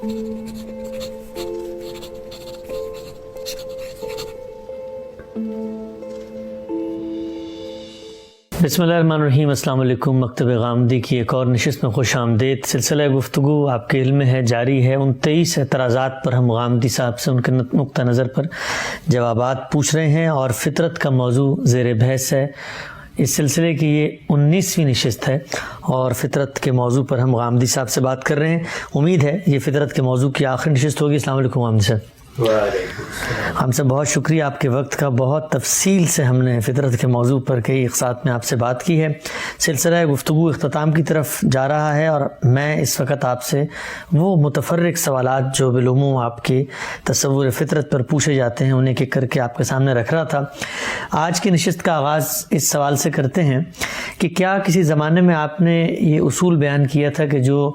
بسم اللہ الرحمن الرحیم۔ السلام علیکم۔ مکتب غامدی کی ایک اور نشست میں خوش آمدید۔ سلسلہ گفتگو آپ کے علم میں ہے جاری ہے۔ 29 اعتراضات پر ہم غامدی صاحب سے ان کے نقطہ نظر پر جوابات پوچھ رہے ہیں اور فطرت کا موضوع زیر بحث ہے۔ اس سلسلے کی یہ 19ویں نشست ہے اور فطرت کے موضوع پر ہم غامدی صاحب سے بات کر رہے ہیں۔ امید ہے یہ فطرت کے موضوع کی آخری نشست ہوگی۔ السلام علیکم غامدی صاحب۔ ہم سے بہت شکریہ آپ کے وقت کا۔ بہت تفصیل سے ہم نے فطرت کے موضوع پر کئی اقساط میں آپ سے بات کی ہے۔ سلسلہ گفتگو اختتام کی طرف جا رہا ہے اور میں اس وقت آپ سے وہ متفرق سوالات جو بالعموم آپ کے تصور فطرت پر پوچھے جاتے ہیں انہیں ایک کر کے آپ کے سامنے رکھ رہا تھا۔ آج کی نشست کا آغاز اس سوال سے کرتے ہیں کہ کیا کسی زمانے میں آپ نے یہ اصول بیان کیا تھا کہ جو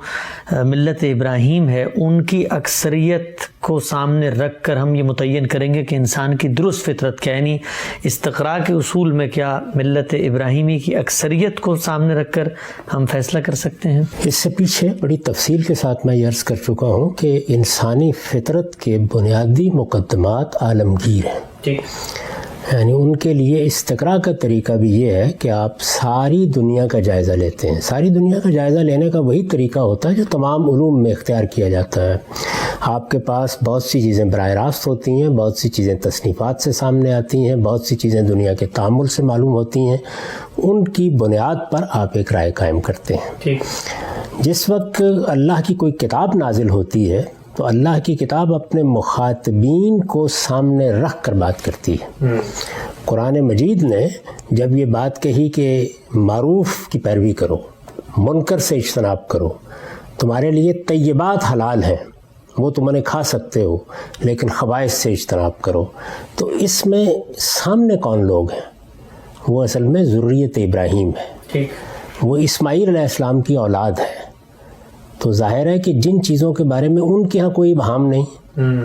ملت ابراہیم ہے ان کی اکثریت کو سامنے رکھ کر ہم یہ متعین کریں گے کہ انسان کی درست فطرت کیا، یعنی استقراء کے اصول میں کیا ملت ابراہیمی کی اکثریت کو سامنے رکھ کر ہم فیصلہ کر سکتے ہیں؟ اس سے پیچھے بڑی تفصیل کے ساتھ میں یہ عرض کر چکا ہوں کہ انسانی فطرت کے بنیادی مقدمات عالمگیر ہیں، یعنی ان کے لیے استقراء کا طریقہ بھی یہ ہے کہ آپ ساری دنیا کا جائزہ لیتے ہیں۔ ساری دنیا کا جائزہ لینے کا وہی طریقہ ہوتا ہے جو تمام علوم میں اختیار کیا جاتا ہے۔ آپ کے پاس بہت سی چیزیں براہ راست ہوتی ہیں، بہت سی چیزیں تصنیفات سے سامنے آتی ہیں، بہت سی چیزیں دنیا کے تعامل سے معلوم ہوتی ہیں، ان کی بنیاد پر آپ ایک رائے قائم کرتے ہیں۔ جس وقت اللہ کی کوئی کتاب نازل ہوتی ہے تو اللہ کی کتاب اپنے مخاطبین کو سامنے رکھ کر بات کرتی ہے۔ قرآن مجید نے جب یہ بات کہی کہ معروف کی پیروی کرو، منکر سے اجتناب کرو، تمہارے لیے طیبات حلال ہیں، وہ تم انہیں کھا سکتے ہو، لیکن خبائث سے اجتناب کرو، تو اس میں سامنے کون لوگ ہیں؟ وہ اصل میں ذریت ابراہیم ہے، وہ اسماعیل علیہ السلام کی اولاد ہے۔ تو ظاہر ہے کہ جن چیزوں کے بارے میں ان کے ہاں کوئی ابہام نہیں،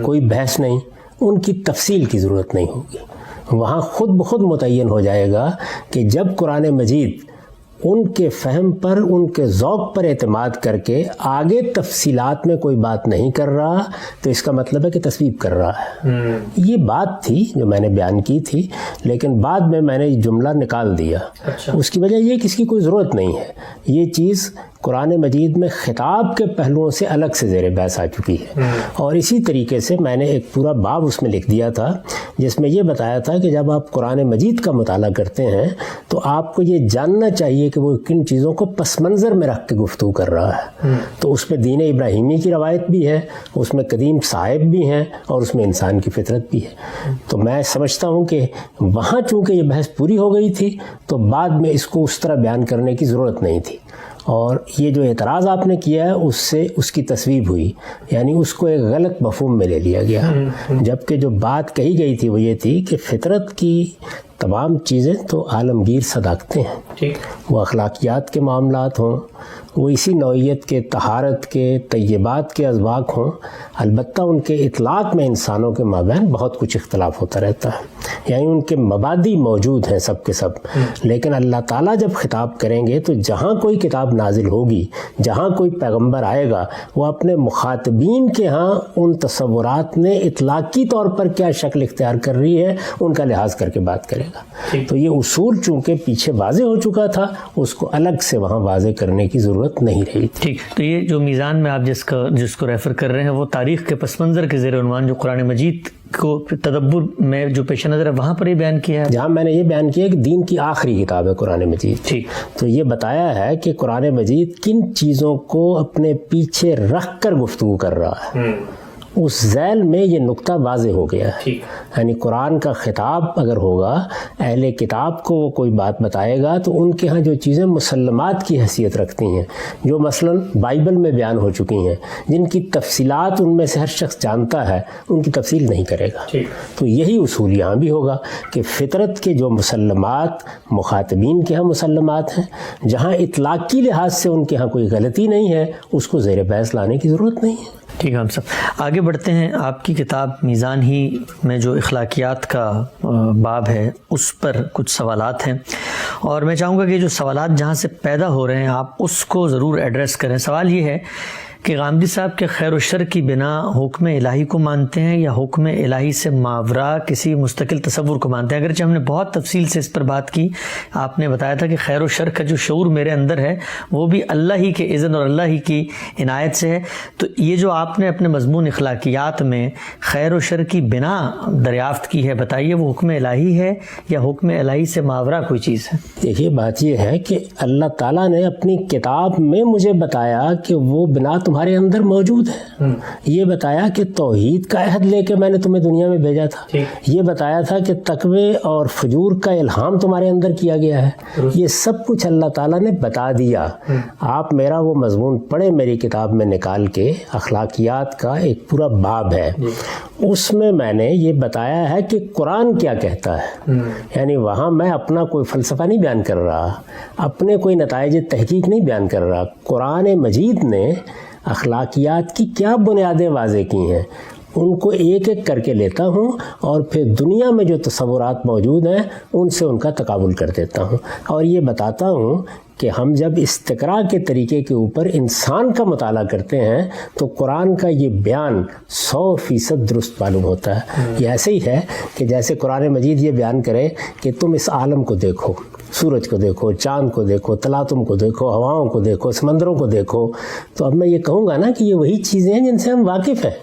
کوئی بحث نہیں، ان کی تفصیل کی ضرورت نہیں ہوگی۔ وہاں خود بخود متعین ہو جائے گا کہ جب قرآن مجید ان کے فہم پر، ان کے ذوق پر اعتماد کر کے آگے تفصیلات میں کوئی بات نہیں کر رہا تو اس کا مطلب ہے کہ تصویب کر رہا ہے۔ یہ بات تھی جو میں نے بیان کی تھی، لیکن بعد میں نے جملہ نکال دیا۔ اس کی وجہ یہ کہ اس کی کوئی ضرورت نہیں ہے۔ یہ چیز قرآن مجید میں خطاب کے پہلوؤں سے الگ سے زیر بحث آ چکی ہے، اور اسی طریقے سے میں نے ایک پورا باب اس میں لکھ دیا تھا جس میں یہ بتایا تھا کہ جب آپ قرآن مجید کا مطالعہ کرتے ہیں تو آپ کو یہ جاننا چاہیے کہ وہ کن چیزوں کو پس منظر میں رکھ کے گفتگو کر رہا ہے۔ تو اس میں دین ابراہیمی کی روایت بھی ہے، اس میں قدیم صاحب بھی ہیں، اور اس میں انسان کی فطرت بھی ہے۔ تو میں سمجھتا ہوں کہ وہاں چونکہ یہ بحث پوری ہو گئی تھی تو بعد میں اس کو اس طرح بیان کرنے کی ضرورت نہیں تھی، اور یہ جو اعتراض آپ نے کیا ہے اس سے اس کی تصویب ہوئی، یعنی اس کو ایک غلط مفہوم میں لے لیا گیا، جبکہ جو بات کہی گئی تھی وہ یہ تھی کہ فطرت کی تمام چیزیں تو عالمگیر صداقتیں ہیں، وہ اخلاقیات کے معاملات ہوں، وہ اسی نوعیت کے طہارت کے طیبات کے اذواق ہوں، البتہ ان کے اطلاق میں انسانوں کے مابین بہت کچھ اختلاف ہوتا رہتا ہے، یعنی ان کے مبادی موجود ہیں سب کے سب، لیکن اللہ تعالیٰ جب خطاب کریں گے تو جہاں کوئی کتاب نازل ہوگی، جہاں کوئی پیغمبر آئے گا، وہ اپنے مخاطبین کے ہاں ان تصورات نے اطلاقی طور پر کیا شکل اختیار کر رہی ہے ان کا لحاظ کر کے بات کرے گا۔ تو یہ اصول چونکہ پیچھے واضح ہو چکا تھا، اس کو الگ سے وہاں واضح کرنے کی ضرورت نہیں رہی۔ ٹھیک، تو یہ جو میزان میں آپ جس کو ریفر کر رہے ہیں وہ تاریخ کے پس منظر کے زیر عنوان جو قرآن مجید کو تدبر میں جو پیش نظر ہے وہاں پر یہ بیان کیا ہے، جہاں میں نے یہ بیان کیا کہ دین کی آخری کتاب ہے قرآن مجید۔ ٹھیک، تو یہ بتایا ہے کہ قرآن مجید کن چیزوں کو اپنے پیچھے رکھ کر گفتگو کر رہا ہے، اس ذیل میں یہ نقطہ واضح ہو گیا ہے۔ یعنی قرآن کا خطاب اگر ہوگا، اہل کتاب کو وہ کوئی بات بتائے گا تو ان کے ہاں جو چیزیں مسلمات کی حیثیت رکھتی ہیں، جو مثلاً بائبل میں بیان ہو چکی ہیں، جن کی تفصیلات ان میں سے ہر شخص جانتا ہے، ان کی تفصیل نہیں کرے گا۔ تو یہی اصول یہاں بھی ہوگا کہ فطرت کے جو مسلمات مخاطبین کے ہاں مسلمات ہیں، جہاں اطلاقی لحاظ سے ان کے ہاں کوئی غلطی نہیں ہے، اس کو زیر بحث لانے کی ضرورت نہیں ہے۔ ٹھیک ہے، ہم سب آگے بڑھتے ہیں۔ آپ کی کتاب میزان ہی میں جو اخلاقیات کا باب ہے اس پر کچھ سوالات ہیں، اور میں چاہوں گا کہ جو سوالات جہاں سے پیدا ہو رہے ہیں آپ اس کو ضرور ایڈریس کریں۔ سوال یہ ہے کہ غامدی صاحب کے خیر و شر کی بنا حکم الہی کو مانتے ہیں یا حکم الہی سے ماورا کسی مستقل تصور کو مانتے ہیں؟ اگرچہ ہم نے بہت تفصیل سے اس پر بات کی، آپ نے بتایا تھا کہ خیر و شر کا جو شعور میرے اندر ہے وہ بھی اللہ ہی کے اذن اور اللہ ہی کی عنایت سے ہے، تو یہ جو آپ نے اپنے مضمون اخلاقیات میں خیر و شر کی بنا دریافت کی ہے، بتائیے وہ حکم الہی ہے یا حکم الہی سے ماورا کوئی چیز ہے؟ دیکھیے بات یہ ہے کہ اللہ تعالیٰ نے اپنی کتاب میں مجھے بتایا کہ وہ بنا تمہارے اندر موجود ہے، یہ بتایا کہ توحید کا عہد لے کے میں نے تمہیں دنیا میں بھیجا تھا، یہ بتایا تھا کہ تقوی اور فجور کا الہام تمہارے اندر کیا گیا ہے، یہ سب کچھ اللہ تعالیٰ نے بتا دیا۔ آپ میرا وہ مضمون پڑھیں میری کتاب میں نکال کے، اخلاقیات کا ایک پورا باب ہے، اس میں نے یہ بتایا ہے کہ قرآن کیا کہتا ہے، یعنی وہاں میں اپنا کوئی فلسفہ نہیں بیان کر رہا، اپنے کوئی نتائج تحقیق نہیں بیان کر رہا، قرآن مجید نے اخلاقیات کی کیا بنیادیں واضح کی ہیں ان کو ایک ایک کر کے لیتا ہوں اور پھر دنیا میں جو تصورات موجود ہیں ان سے ان کا تقابل کر دیتا ہوں، اور یہ بتاتا ہوں کہ ہم جب استقراء کے طریقے کے اوپر انسان کا مطالعہ کرتے ہیں تو قرآن کا یہ بیان 100% درست معلوم ہوتا ہے۔ یہ ایسے ہی ہے کہ جیسے قرآن مجید یہ بیان کرے کہ تم اس عالم کو دیکھو، سورج کو دیکھو، چاند کو دیکھو، تلاتم کو دیکھو، ہواؤں کو دیکھو، سمندروں کو دیکھو، تو اب میں یہ کہوں گا نا کہ یہ وہی چیزیں ہیں جن سے ہم واقف ہیں،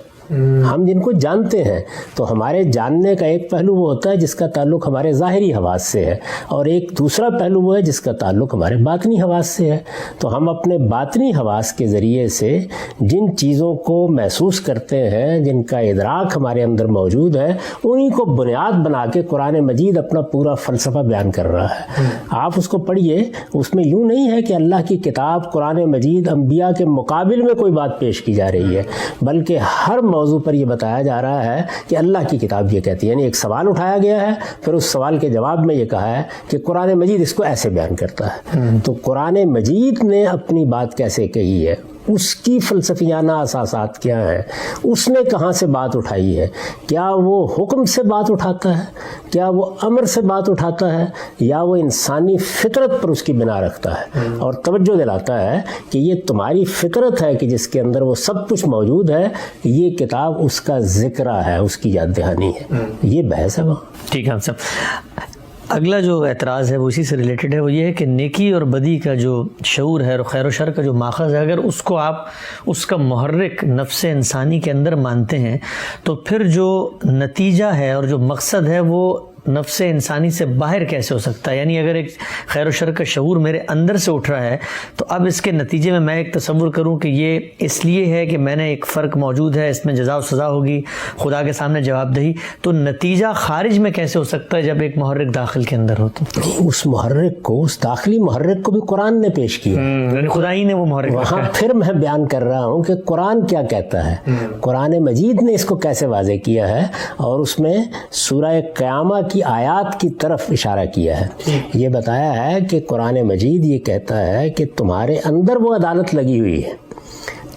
ہم جن کو جانتے ہیں۔ تو ہمارے جاننے کا ایک پہلو وہ ہوتا ہے جس کا تعلق ہمارے ظاہری حواس سے ہے، اور ایک دوسرا پہلو وہ ہے جس کا تعلق ہمارے باطنی حواس سے ہے۔ تو ہم اپنے باطنی حواس کے ذریعے سے جن چیزوں کو محسوس کرتے ہیں، جن کا ادراک ہمارے اندر موجود ہے، انہی کو بنیاد بنا کے قرآن مجید اپنا پورا فلسفہ بیان کر رہا ہے۔ آپ اس کو پڑھیے، اس میں یوں نہیں ہے کہ اللہ کی کتاب قرآن مجید انبیاء کے مقابل میں کوئی بات پیش کی جا رہی ہے، بلکہ ہر موضوع پر یہ بتایا جا رہا ہے کہ اللہ کی کتاب یہ کہتی ہے، یعنی ایک سوال اٹھایا گیا ہے، پھر اس سوال کے جواب میں یہ کہا ہے کہ قرآن مجید اس کو ایسے بیان کرتا ہے۔ تو قرآن مجید نے اپنی بات کیسے کہی ہے، اس کی فلسفیانہ اساسات کیا ہیں، اس نے کہاں سے بات اٹھائی ہے، کیا وہ حکم سے بات اٹھاتا ہے، کیا وہ امر سے بات اٹھاتا ہے، یا وہ انسانی فطرت پر اس کی بنا رکھتا ہے، اور توجہ دلاتا ہے کہ یہ تمہاری فطرت ہے کہ جس کے اندر وہ سب کچھ موجود ہے، یہ کتاب اس کا ذکرہ ہے، اس کی یاد دہانی ہے۔ یہ بحث ہے وہاں۔ ٹھیک ہے صاحب، اگلا جو اعتراض ہے وہ اسی سے ریلیٹڈ ہے، وہ یہ ہے کہ نیکی اور بدی کا جو شعور ہے اور خیر و شر کا جو ماخذ ہے، اگر اس کو آپ اس کا محرک نفس انسانی کے اندر مانتے ہیں تو پھر جو نتیجہ ہے اور جو مقصد ہے وہ نفس انسانی سے باہر کیسے ہو سکتا ہے؟ یعنی اگر ایک خیر و شر کا شعور میرے اندر سے اٹھ رہا ہے تو اب اس کے نتیجے میں میں ایک تصور کروں کہ یہ اس لیے ہے کہ میں نے ایک فرق موجود ہے، اس میں جزا و سزا ہوگی، خدا کے سامنے جواب دہی، تو نتیجہ خارج میں کیسے ہو سکتا ہے جب ایک محرک داخل کے اندر ہو؟ تو اس محرک کو، اس داخلی محرک کو بھی قرآن نے پیش کیا، یعنی خدا ہی نے وہ محرک وہاں پھر میں بیان کر رہا ہوں کہ قرآن کیا کہتا ہے، قرآن مجید نے اس کو کیسے واضح کیا ہے، اور اس میں سورہ قیامہ کی آیات کی طرف اشارہ کیا ہے۔ یہ بتایا ہے کہ قرآن مجید یہ کہتا ہے کہ تمہارے اندر وہ عدالت لگی ہوئی ہے،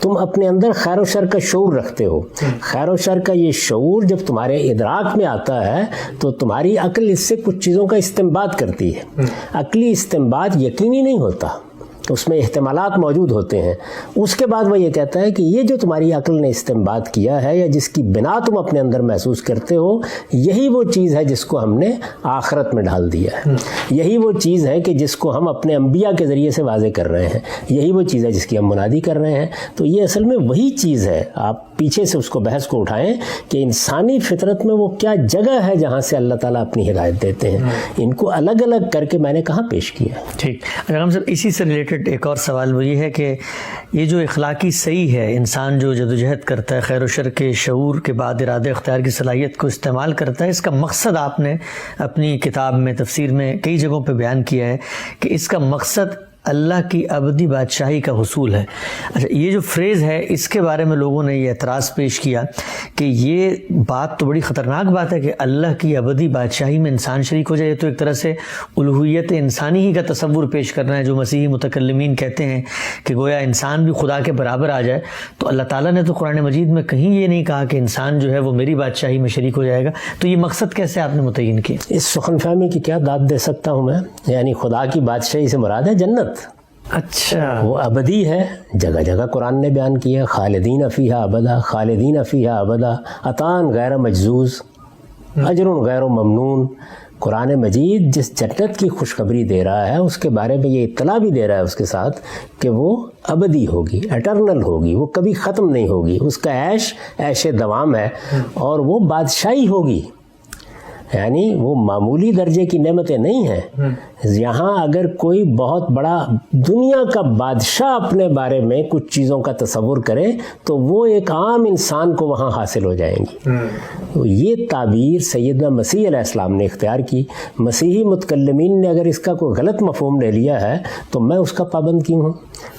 تم اپنے اندر خیر و شر کا شعور رکھتے ہو، خیر و شر کا یہ شعور جب تمہارے ادراک میں آتا ہے تو تمہاری عقل اس سے کچھ چیزوں کا استنباط کرتی ہے۔ عقلی استنباط یقینی نہیں ہوتا، اس میں احتمالات موجود ہوتے ہیں۔ اس کے بعد وہ یہ کہتا ہے کہ یہ جو تمہاری عقل نے استنباط کیا ہے یا جس کی بنا تم اپنے اندر محسوس کرتے ہو، یہی وہ چیز ہے جس کو ہم نے آخرت میں ڈال دیا ہے، یہی وہ چیز ہے کہ جس کو ہم اپنے انبیاء کے ذریعے سے واضح کر رہے ہیں، یہی وہ چیز ہے جس کی ہم منادی کر رہے ہیں۔ تو یہ اصل میں وہی چیز ہے۔ آپ پیچھے سے اس کو بحث کو اٹھائیں کہ انسانی فطرت میں وہ کیا جگہ ہے جہاں سے اللہ تعالیٰ اپنی ہدایت دیتے ہیں، ان کو الگ الگ کر کے میں نے کہاں پیش کیا۔ ٹھیک، اگر ہم سب اسی سے ریلیٹڈ ایک اور سوال وہ یہ ہے کہ یہ جو اخلاقی صحیح ہے، انسان جو جدوجہد کرتا ہے خیر و شر کے شعور کے بعد ارادہ اختیار کی صلاحیت کو استعمال کرتا ہے، اس کا مقصد آپ نے اپنی کتاب میں تفسیر میں کئی جگہوں پہ بیان کیا ہے کہ اس کا مقصد اللہ کی ابدی بادشاہی کا حصول ہے۔ اچھا، یہ جو فریز ہے اس کے بارے میں لوگوں نے یہ اعتراض پیش کیا کہ یہ بات تو بڑی خطرناک بات ہے کہ اللہ کی ابدی بادشاہی میں انسان شریک ہو جائے، تو ایک طرح سے الوہیت انسانی ہی کا تصور پیش کرنا ہے، جو مسیحی متکلمین کہتے ہیں کہ گویا انسان بھی خدا کے برابر آ جائے۔ تو اللہ تعالیٰ نے تو قرآن مجید میں کہیں یہ نہیں کہا کہ انسان جو ہے وہ میری بادشاہی میں شریک ہو جائے گا، تو یہ مقصد کیسے آپ نے متعین کیا؟ اس سخن فہمی کی کیا داد دے سکتا ہوں میں، یعنی خدا کی بادشاہی سے مراد ہے جنت، اچھا، وہ ابدی ہے، جگہ جگہ قرآن نے بیان کیا خالدین فیہا ابدا، خالدین فیہا ابدا، عطان غیر مجزوز، اجر غیر ممنون۔ قرآن مجید جس جنت کی خوشخبری دے رہا ہے اس کے بارے میں یہ اطلاع بھی دے رہا ہے اس کے ساتھ کہ وہ ابدی ہوگی، اٹرنل ہوگی، وہ کبھی ختم نہیں ہوگی، اس کا عیش دوام ہے، اور وہ بادشاہی ہوگی، یعنی وہ معمولی درجے کی نعمتیں نہیں ہیں۔ یہاں اگر کوئی بہت بڑا دنیا کا بادشاہ اپنے بارے میں کچھ چیزوں کا تصور کرے تو وہ ایک عام انسان کو وہاں حاصل ہو جائیں گی۔ یہ تعبیر سیدنا مسیح علیہ السلام نے اختیار کی۔ مسیحی متکلمین نے اگر اس کا کوئی غلط مفہوم لے لیا ہے تو میں اس کا پابند کیوں ہوں؟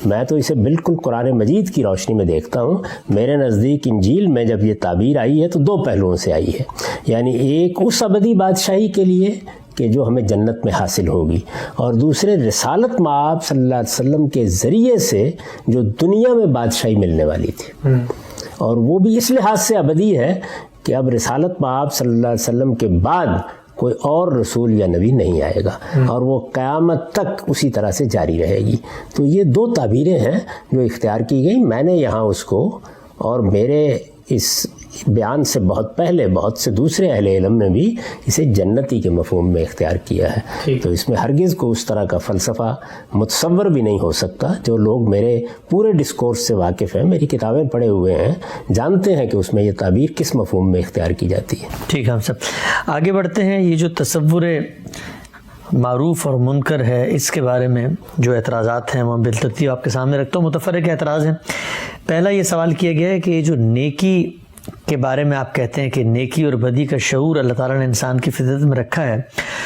میں تو اسے بالکل قرآن مجید کی روشنی میں دیکھتا ہوں۔ میرے نزدیک انجیل میں جب یہ تعبیر آئی ہے تو دو پہلوؤں سے آئی ہے، یعنی ایک اس ابدی بادشاہی کے لیے کہ جو ہمیں جنت میں حاصل ہوگی، اور دوسرے رسالت مآب صلی اللہ علیہ وسلم کے ذریعے سے جو دنیا میں بادشاہی ملنے والی تھی، اور وہ بھی اس لحاظ سے ابدی ہے کہ اب رسالت مآب صلی اللہ علیہ وسلم کے بعد کوئی اور رسول یا نبی نہیں آئے گا، اور وہ قیامت تک اسی طرح سے جاری رہے گی۔ تو یہ دو تعبیریں ہیں جو اختیار کی گئی۔ میں نے یہاں اس کو، اور میرے اس بیان سے بہت پہلے بہت سے دوسرے اہل علم نے بھی اسے جنتی کے مفہوم میں اختیار کیا ہے۔ تو اس میں ہرگز کو اس طرح کا فلسفہ متصور بھی نہیں ہو سکتا۔ جو لوگ میرے پورے ڈسکورس سے واقف ہیں، میری کتابیں پڑھے ہوئے ہیں، جانتے ہیں کہ اس میں یہ تعبیر کس مفہوم میں اختیار کی جاتی ہے۔ ٹھیک ہے، ہم سب آگے بڑھتے ہیں۔ یہ جو تصور معروف اور منکر ہے، اس کے بارے میں جو اعتراضات ہیں وہ بالترتیب آپ کے سامنے رکھتا ہوں۔ متفرق اعتراض ہیں۔ پہلا یہ سوال کیا گیا ہے کہ یہ جو نیکی کے بارے میں آپ کہتے ہیں کہ نیکی اور بدی کا شعور اللہ تعالیٰ نے انسان کی فطرت میں رکھا ہے،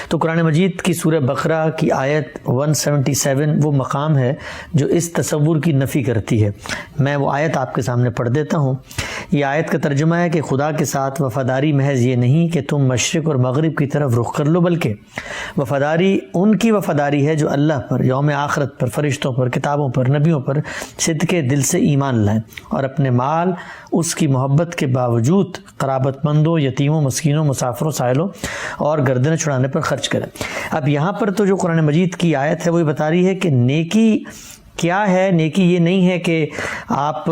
تو قرآن مجید کی سورہ بقرہ کی آیت 177 وہ مقام ہے جو اس تصور کی نفی کرتی ہے۔ میں وہ آیت آپ کے سامنے پڑھ دیتا ہوں۔ یہ آیت کا ترجمہ ہے کہ خدا کے ساتھ وفاداری محض یہ نہیں کہ تم مشرق اور مغرب کی طرف رخ کر لو، بلکہ وفاداری ان کی وفاداری ہے جو اللہ پر، یوم آخرت پر، فرشتوں پر، کتابوں پر، نبیوں پر صدق دل سے ایمان لائیں، اور اپنے مال اس کی محبت کے باوجود قرابت مندوں، یتیموں، مسکینوں، مسافروں، سائلوں اور گردنیں چھڑانے پر خرچ کریں۔ اب یہاں پر تو جو قرآن مجید کی آیت ہے وہ بتا رہی ہے کہ نیکی کیا ہے۔ نیکی یہ نہیں ہے کہ آپ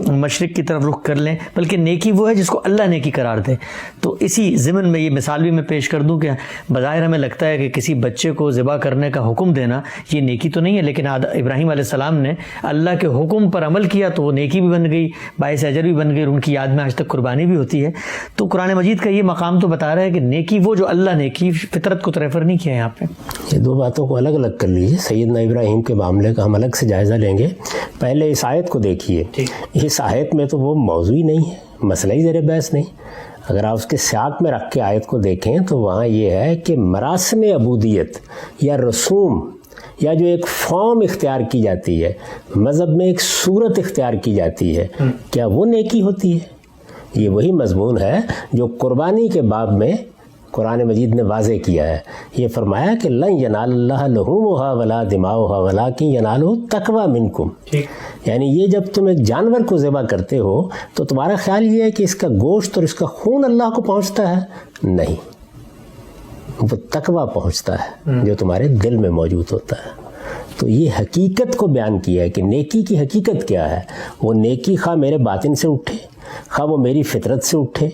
مشرق کی طرف رخ کر لیں، بلکہ نیکی وہ ہے جس کو اللہ نیکی قرار دے۔ تو اسی ضمن میں یہ مثال بھی میں پیش کر دوں کہ بظاہر ہمیں لگتا ہے کہ کسی بچے کو ذبح کرنے کا حکم دینا یہ نیکی تو نہیں ہے، لیکن ابراہیم علیہ السلام نے اللہ کے حکم پر عمل کیا تو وہ نیکی بھی بن گئی، باعث اجر بھی بن گئی، اور ان کی یاد میں آج تک قربانی بھی ہوتی ہے۔ تو قرآن مجید کا یہ مقام تو بتا رہا ہے کہ نیکی وہ جو اللہ نے کی، فطرت کو تو ریفر نہیں کیا یہاں پہ۔ یہ دو باتوں کو الگ الگ کر لیجیے۔ سیدنا ابراہیم کے معاملے کا ہم الگ سے جائزہ لیں گے۔ پہلے اس آیت کو دیکھیے۔ اس آیت میں تو وہ موضوع ہی نہیں ہے، مسئلہ ہی زیر بحث نہیں۔ اگر آپ اس کے سیاق میں رکھ کے آیت کو دیکھیں تو وہاں یہ ہے کہ مراسم عبودیت یا رسوم یا جو ایک فارم اختیار کی جاتی ہے، مذہب میں ایک صورت اختیار کی جاتی ہے، کیا وہ نیکی ہوتی ہے؟ یہ وہی مضمون ہے جو قربانی کے باب میں قرآن مجید نے واضح کیا ہے۔ یہ فرمایا کہ لن ینال اللہ لحومھا ولا دماؤھا ولکن ینالہ التقوی منکم، یعنی یہ جب تم ایک جانور کو ذبح کرتے ہو تو تمہارا خیال یہ ہے کہ اس کا گوشت اور اس کا خون اللہ کو پہنچتا ہے؟ نہیں، وہ تقوی پہنچتا ہے جو تمہارے دل میں موجود ہوتا ہے۔ تو یہ حقیقت کو بیان کیا ہے کہ نیکی کی حقیقت کیا ہے۔ وہ نیکی خواہ میرے باطن سے اٹھے، خواہ وہ میری فطرت سے اٹھے،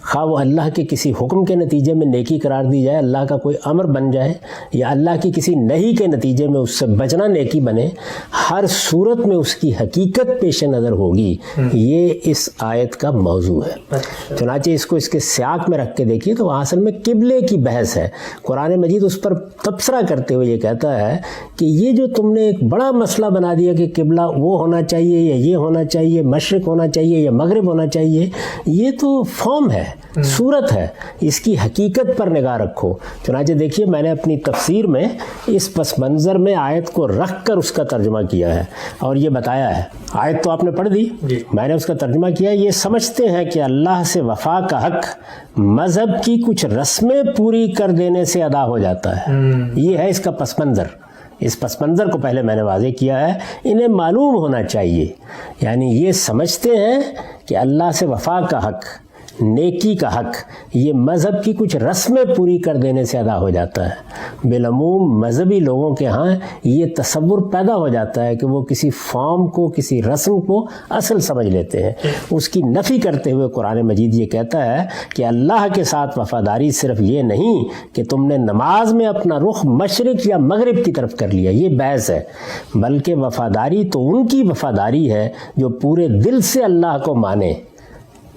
خواہ وہ اللہ کے کسی حکم کے نتیجے میں نیکی قرار دی جائے، اللہ کا کوئی امر بن جائے، یا اللہ کی کسی نہی کے نتیجے میں اس سے بچنا نیکی بنے، ہر صورت میں اس کی حقیقت پیش نظر ہوگی۔ یہ اس آیت کا موضوع ہے۔ چنانچہ اس کو اس کے سیاق میں رکھ کے دیکھیے تو اصل میں قبلے کی بحث ہے۔ قرآن مجید اس پر تبصرہ کرتے ہوئے یہ کہتا ہے کہ یہ جو تم نے ایک بڑا مسئلہ بنا دیا کہ قبلہ وہ ہونا چاہیے یا یہ ہونا چاہیے، مشرق ہونا چاہیے یا مغرب ہونا چاہیے، یہ تو فارم ہے، صورت ہے، اس کی حقیقت پر نگاہ رکھو۔ چنانچہ دیکھیے میں نے اپنی تفسیر میں اس پس منظر میں آیت کو رکھ کر اس کا ترجمہ کیا ہے اور یہ بتایا ہے۔ آیت تو آپ نے پڑھ دی، میں نے اس کا ترجمہ کیا۔ یہ سمجھتے ہیں کہ اللہ سے وفا کا حق مذہب کی کچھ رسمیں پوری کر دینے سے ادا ہو جاتا ہے۔ یہ ہے اس کا پس منظر۔ اس پس منظر کو پہلے میں نے واضح کیا ہے۔ انہیں معلوم ہونا چاہیے، یعنی یہ سمجھتے ہیں کہ اللہ سے وفا کا حق نیکی کا حق یہ مذہب کی کچھ رسمیں پوری کر دینے سے ادا ہو جاتا ہے۔ بالعموم مذہبی لوگوں کے ہاں یہ تصور پیدا ہو جاتا ہے کہ وہ کسی فارم کو، کسی رسم کو اصل سمجھ لیتے ہیں۔ اس کی نفی کرتے ہوئے قرآن مجید یہ کہتا ہے کہ اللہ کے ساتھ وفاداری صرف یہ نہیں کہ تم نے نماز میں اپنا رخ مشرق یا مغرب کی طرف کر لیا، یہ بحث ہے، بلکہ وفاداری تو ان کی وفاداری ہے جو پورے دل سے اللہ کو مانے۔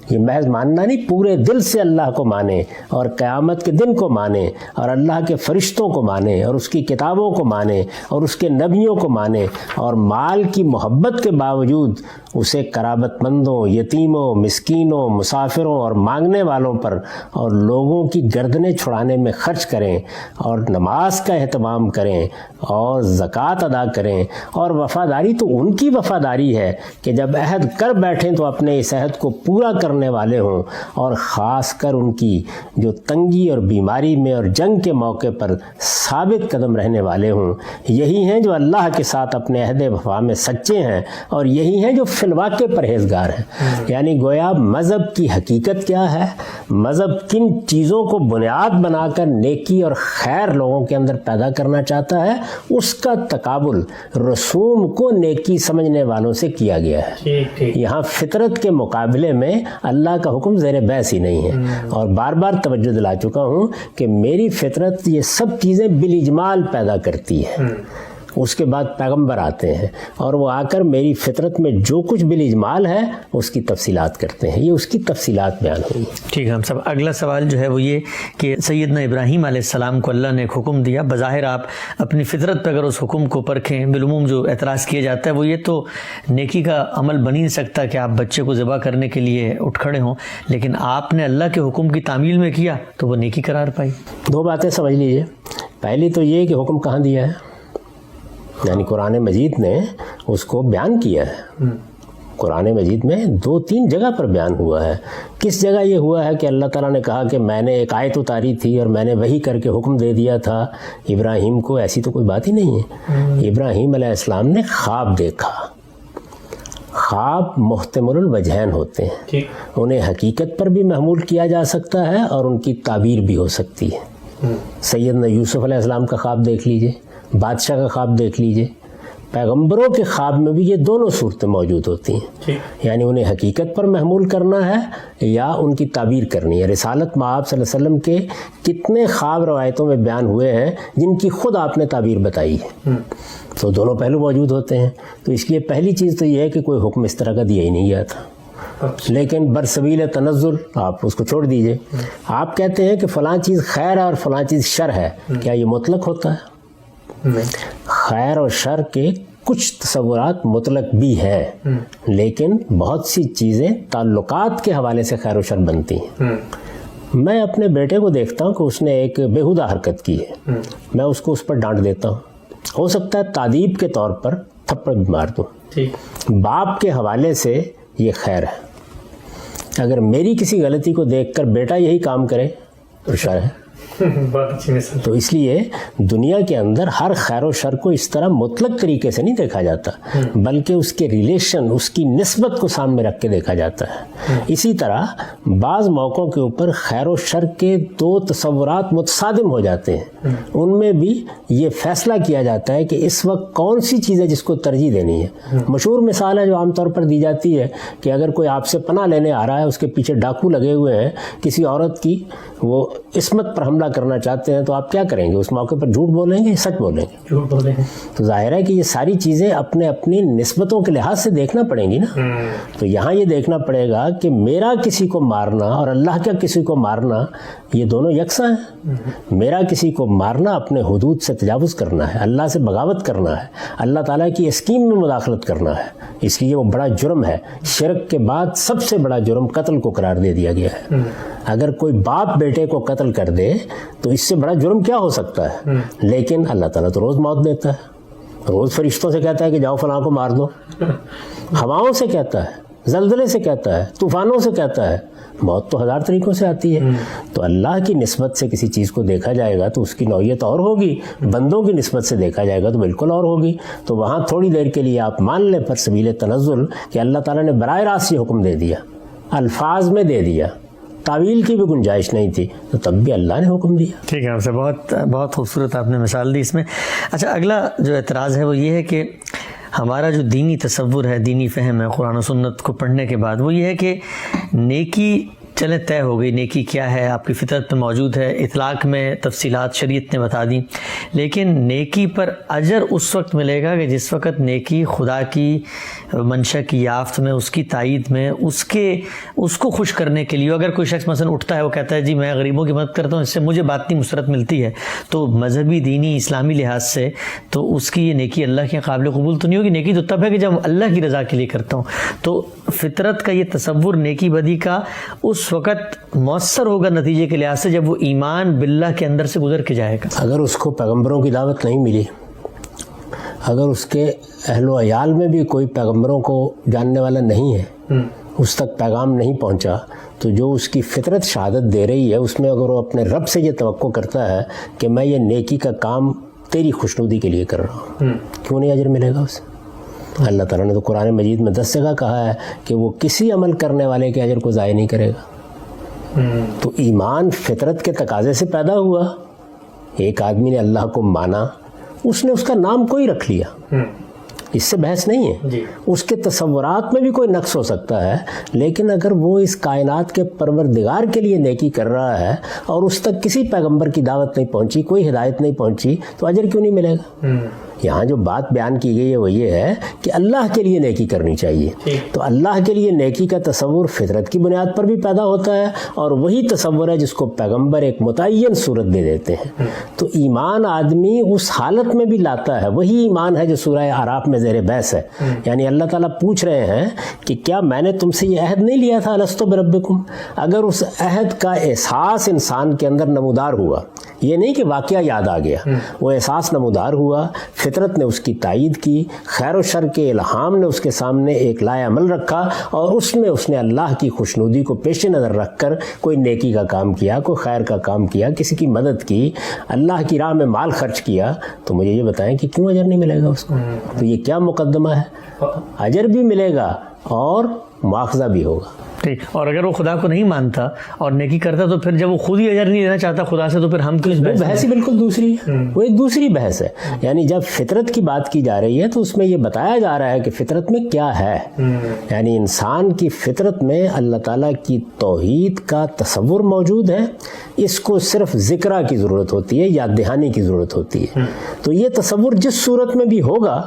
یہ محض ماننا نہیں، پورے دل سے اللہ کو مانے اور قیامت کے دن کو مانے اور اللہ کے فرشتوں کو مانے اور اس کی کتابوں کو مانے اور اس کے نبیوں کو مانے، اور مال کی محبت کے باوجود اسے قرابت مندوں، یتیموں، مسکینوں، مسافروں اور مانگنے والوں پر اور لوگوں کی گردنیں چھڑانے میں خرچ کریں، اور نماز کا اہتمام کریں اور زکوٰۃ ادا کریں۔ اور وفاداری تو ان کی وفاداری ہے کہ جب عہد کر بیٹھیں تو اپنے اس عہد کو پورا کرنے والے ہوں، اور خاص کر ان کی جو تنگی اور بیماری میں اور جنگ کے موقع پر ثابت قدم رہنے والے ہوں۔ یہی ہیں جو اللہ کے ساتھ اپنے عہد وفا میں سچے ہیں، اور یہی ہیں جو فی الواقع پرہیزگار ہیں۔ یعنی گویا مذہب کی حقیقت کیا ہے، مذہب کن چیزوں کو بنیاد بنا کر نیکی اور خیر لوگوں کے اندر پیدا کرنا چاہتا ہے، اس کا تقابل رسوم کو نیکی سمجھنے والوں سے کیا گیا ہے۔ یہاں فطرت کے مقابلے میں اللہ کا حکم زیر بحث ہی نہیں ہے، اور بار بار توجہ دلا چکا ہوں کہ میری فطرت یہ سب چیزیں بالاجمال پیدا کرتی ہے۔ اس کے بعد پیغمبر آتے ہیں اور وہ آ کر میری فطرت میں جو کچھ بالاجمال ہے اس کی تفصیلات کرتے ہیں، یہ اس کی تفصیلات بیان ہوئی۔ ٹھیک ہے، ہم سب اگلا سوال جو ہے وہ یہ کہ سیدنا ابراہیم علیہ السلام کو اللہ نے ایک حکم دیا، بظاہر آپ اپنی فطرت پہ اگر اس حکم کو پرکھیں، بالعموم جو اعتراض کیا جاتا ہے وہ یہ تو نیکی کا عمل بن ہی نہیں سکتا کہ آپ بچے کو ذبح کرنے کے لیے اٹھ کھڑے ہوں، لیکن آپ نے اللہ کے حکم کی تعمیل میں کیا تو وہ نیکی قرار پائی۔ دو باتیں سمجھ لیجئے، پہلی تو یہ کہ حکم کہاں دیا ہے، یعنی قرآن مجید نے اس کو بیان کیا ہے۔ قرآن مجید میں 2-3 جگہ پر بیان ہوا ہے۔ کس جگہ یہ ہوا ہے کہ اللہ تعالیٰ نے کہا کہ میں نے ایک آیت اتاری تھی اور میں نے وہی کر کے حکم دے دیا تھا ابراہیم کو؟ ایسی تو کوئی بات ہی نہیں ہے۔ ابراہیم علیہ السلام نے خواب دیکھا۔ خواب محتمل الوجہین ہوتے ہیں، انہیں حقیقت پر بھی محمول کیا جا سکتا ہے اور ان کی تعبیر بھی ہو سکتی ہے۔ سیدنا یوسف علیہ السلام کا خواب دیکھ لیجئے، بادشاہ کا خواب دیکھ لیجئے، پیغمبروں کے خواب میں بھی یہ دونوں صورتیں موجود ہوتی ہیں، یعنی انہیں حقیقت پر محمول کرنا ہے یا ان کی تعبیر کرنی ہے۔ رسالت مآب صلی اللہ علیہ وسلم کے کتنے خواب روایتوں میں بیان ہوئے ہیں جن کی خود آپ نے تعبیر بتائی ہے، تو دونوں پہلو موجود ہوتے ہیں۔ تو اس لیے پہلی چیز تو یہ ہے کہ کوئی حکم اس طرح کا دیا ہی نہیں گیا تھا، لیکن برسبیل تنزل آپ اس کو چھوڑ دیجئے۔ آپ کہتے ہیں کہ فلاں چیز خیر ہے اور فلاں چیز شر ہے، کیا یہ مطلق ہوتا ہے؟ خیر اور شر کے کچھ تصورات مطلق بھی ہیں، لیکن بہت سی چیزیں تعلقات کے حوالے سے خیر و شر بنتی ہیں۔ میں اپنے بیٹے کو دیکھتا ہوں کہ اس نے ایک بیہودہ حرکت کی ہے، میں اس کو اس پر ڈانٹ دیتا ہوں، ہو سکتا ہے تعدیب کے طور پر تھپڑ بھی مار دوں، باپ کے حوالے سے یہ خیر ہے۔ اگر میری کسی غلطی کو دیکھ کر بیٹا یہی کام کرے تو شر ہے۔ تو اس لیے دنیا کے اندر ہر خیر و شر کو اس طرح مطلق طریقے سے نہیں دیکھا جاتا، بلکہ اس کے ریلیشن، اس کی نسبت کو سامنے رکھ کے دیکھا جاتا ہے۔ اسی طرح بعض موقعوں کے اوپر خیر و شر کے 2 تصورات متصادم ہو جاتے ہیں، ان میں بھی یہ فیصلہ کیا جاتا ہے کہ اس وقت کون سی چیز ہے جس کو ترجیح دینی ہے۔ مشہور مثال ہے جو عام طور پر دی جاتی ہے کہ اگر کوئی آپ سے پناہ لینے آ رہا ہے، اس کے پیچھے ڈاکو لگے ہوئے ہیں، کسی عورت کی وہ عصمت پر حملہ کرنا چاہتے ہیں، تو آپ کیا کریں گے؟ اس موقع پر جھوٹ بولیں گے، سچ بولیں گے؟ جھوٹ بولیں گے۔ تو ظاہر ہے کہ یہ ساری چیزیں اپنے اپنی نسبتوں کے لحاظ سے دیکھنا پڑیں گی نا۔ تو یہاں یہ دیکھنا پڑے گا کہ میرا کسی کو مارنا اور اللہ کا کسی کو مارنا یہ دونوں یکساں ہیں۔ میرا کسی کو مارنا اپنے حدود سے تجاوز کرنا ہے، اللہ سے بغاوت کرنا ہے، اللہ تعالیٰ کی اسکیم میں مداخلت کرنا ہے، اس لیے وہ بڑا جرم ہے۔ شرک کے بعد سب سے بڑا جرم قتل کو قرار دے دیا گیا ہے۔ اگر کوئی باپ بیٹے کو قتل کر دے تو اس سے بڑا جرم کیا ہو سکتا ہے؟ لیکن اللہ تعالیٰ تو روز موت دیتا ہے، روز فرشتوں سے کہتا ہے کہ جاؤ فلاں کو مار دو، ہواؤں سے کہتا ہے، زلزلے سے کہتا ہے، طوفانوں سے کہتا ہے، موت تو 1000 طریقوں سے آتی ہے۔ تو اللہ کی نسبت سے کسی چیز کو دیکھا جائے گا تو اس کی نوعیت اور ہوگی، بندوں کی نسبت سے دیکھا جائے گا تو بالکل اور ہوگی۔ تو وہاں تھوڑی دیر کے لیے آپ مان لیں پر سبیل تنزل کہ اللہ تعالیٰ نے براہ راست یہ حکم دے دیا، الفاظ میں دے دیا، تعویل کی بھی گنجائش نہیں تھی، تو تب بھی اللہ نے حکم دیا۔ ٹھیک ہے آپ سے، بہت بہت خوبصورت آپ نے مثال دی اس میں۔ اچھا، اگلا جو اعتراض ہے وہ یہ ہے کہ ہمارا جو دینی تصور ہے، دینی فہم ہے قرآن و سنت کو پڑھنے کے بعد، وہ یہ ہے کہ نیکی چلے طے ہو گئی، نیکی کیا ہے آپ کی فطرت میں موجود ہے، اطلاق میں تفصیلات شریعت نے بتا دیں، لیکن نیکی پر اجر اس وقت ملے گا کہ جس وقت نیکی خدا کی منشا کی یافت میں، اس کی تائید میں، اس کو خوش کرنے کے لیے، اگر کوئی شخص مثلا اٹھتا ہے وہ کہتا ہے جی میں غریبوں کی مدد کرتا ہوں، اس سے مجھے باطنی مسرت ملتی ہے، تو مذہبی دینی اسلامی لحاظ سے تو اس کی یہ نیکی اللہ کے قابل قبول تو نہیں ہوگی۔ نیکی تو تب ہے کہ جب اللہ کی رضا کے لیے کرتا ہوں۔ تو فطرت کا یہ تصور نیکی بدی کا اس وقت مؤثر ہوگا نتیجے کے لحاظ سے جب وہ ایمان باللہ کے اندر سے گزر کے جائے گا۔ اگر اس کو پیغمبروں کی دعوت نہیں ملی، اگر اس کے اہل و عیال میں بھی کوئی پیغمبروں کو جاننے والا نہیں ہے، اس تک پیغام نہیں پہنچا، تو جو اس کی فطرت شہادت دے رہی ہے اس میں اگر وہ اپنے رب سے یہ توقع کرتا ہے کہ میں یہ نیکی کا کام تیری خوشنودی کے لیے کر رہا ہوں، کیوں نہیں اجر ملے گا اسے؟ اللہ تعالیٰ نے تو قرآن مجید میں 10 جگہ کہا ہے کہ وہ کسی عمل کرنے والے کے اجر کو ضائع نہیں کرے گا۔ تو ایمان فطرت کے تقاضے سے پیدا ہوا، ایک آدمی نے اللہ کو مانا، اس نے اس کا نام کوئی رکھ لیا، اس سے بحث نہیں ہے، اس کے تصورات میں بھی کوئی نقص ہو سکتا ہے، لیکن اگر وہ اس کائنات کے پروردگار کے لیے نیکی کر رہا ہے اور اس تک کسی پیغمبر کی دعوت نہیں پہنچی، کوئی ہدایت نہیں پہنچی، تو اجر کیوں نہیں ملے گا؟ یہاں جو بات بیان کی گئی ہے وہ یہ ہے کہ اللہ کے لیے نیکی کرنی چاہیے، تو اللہ کے لیے نیکی کا تصور فطرت کی بنیاد پر بھی پیدا ہوتا ہے، اور وہی تصور ہے جس کو پیغمبر ایک متعین صورت دے دیتے ہیں۔ تو ایمان آدمی اس حالت میں بھی لاتا ہے، وہی ایمان ہے جو سورہ اعراف میں زیر بحث ہے، یعنی اللہ تعالیٰ پوچھ رہے ہیں کہ کیا میں نے تم سے یہ عہد نہیں لیا تھا الستو بربکم؟ اگر اس عہد کا احساس انسان کے اندر نمودار ہوا، یہ نہیں کہ واقعہ یاد آ گیا، وہ احساس نمودار ہوا، فطرت نے اس کی تائید کی، خیر و شر کے الہام نے اس کے سامنے ایک لائے عمل رکھا، اور اس میں اس نے اللہ کی خوشنودی کو پیش نظر رکھ کر کوئی نیکی کا کام کیا، کوئی خیر کا کام کیا، کسی کی مدد کی، اللہ کی راہ میں مال خرچ کیا، تو مجھے یہ بتائیں کہ کیوں اجر نہیں ملے گا اس کو؟ تو یہ کیا مقدمہ ہے؟ اجر بھی ملے گا اور مواخذہ بھی ہوگا۔ ٹھیک، اور اگر وہ خدا کو نہیں مانتا اور نیکی کرتا تو پھر جب وہ خود ہی اجر نہیں دینا چاہتا خدا سے، تو پھر ہم کیوں اس بحث ہی بالکل دوسری ہے، وہ ایک دوسری بحث ہے۔ یعنی جب فطرت کی بات کی جا رہی ہے تو اس میں یہ بتایا جا رہا ہے کہ فطرت میں کیا ہے، یعنی انسان کی فطرت میں اللہ تعالیٰ کی توحید کا تصور موجود ہے، اس کو صرف ذکرہ کی ضرورت ہوتی ہے، یاد دہانی کی ضرورت ہوتی ہے۔ تو یہ تصور جس صورت میں بھی ہوگا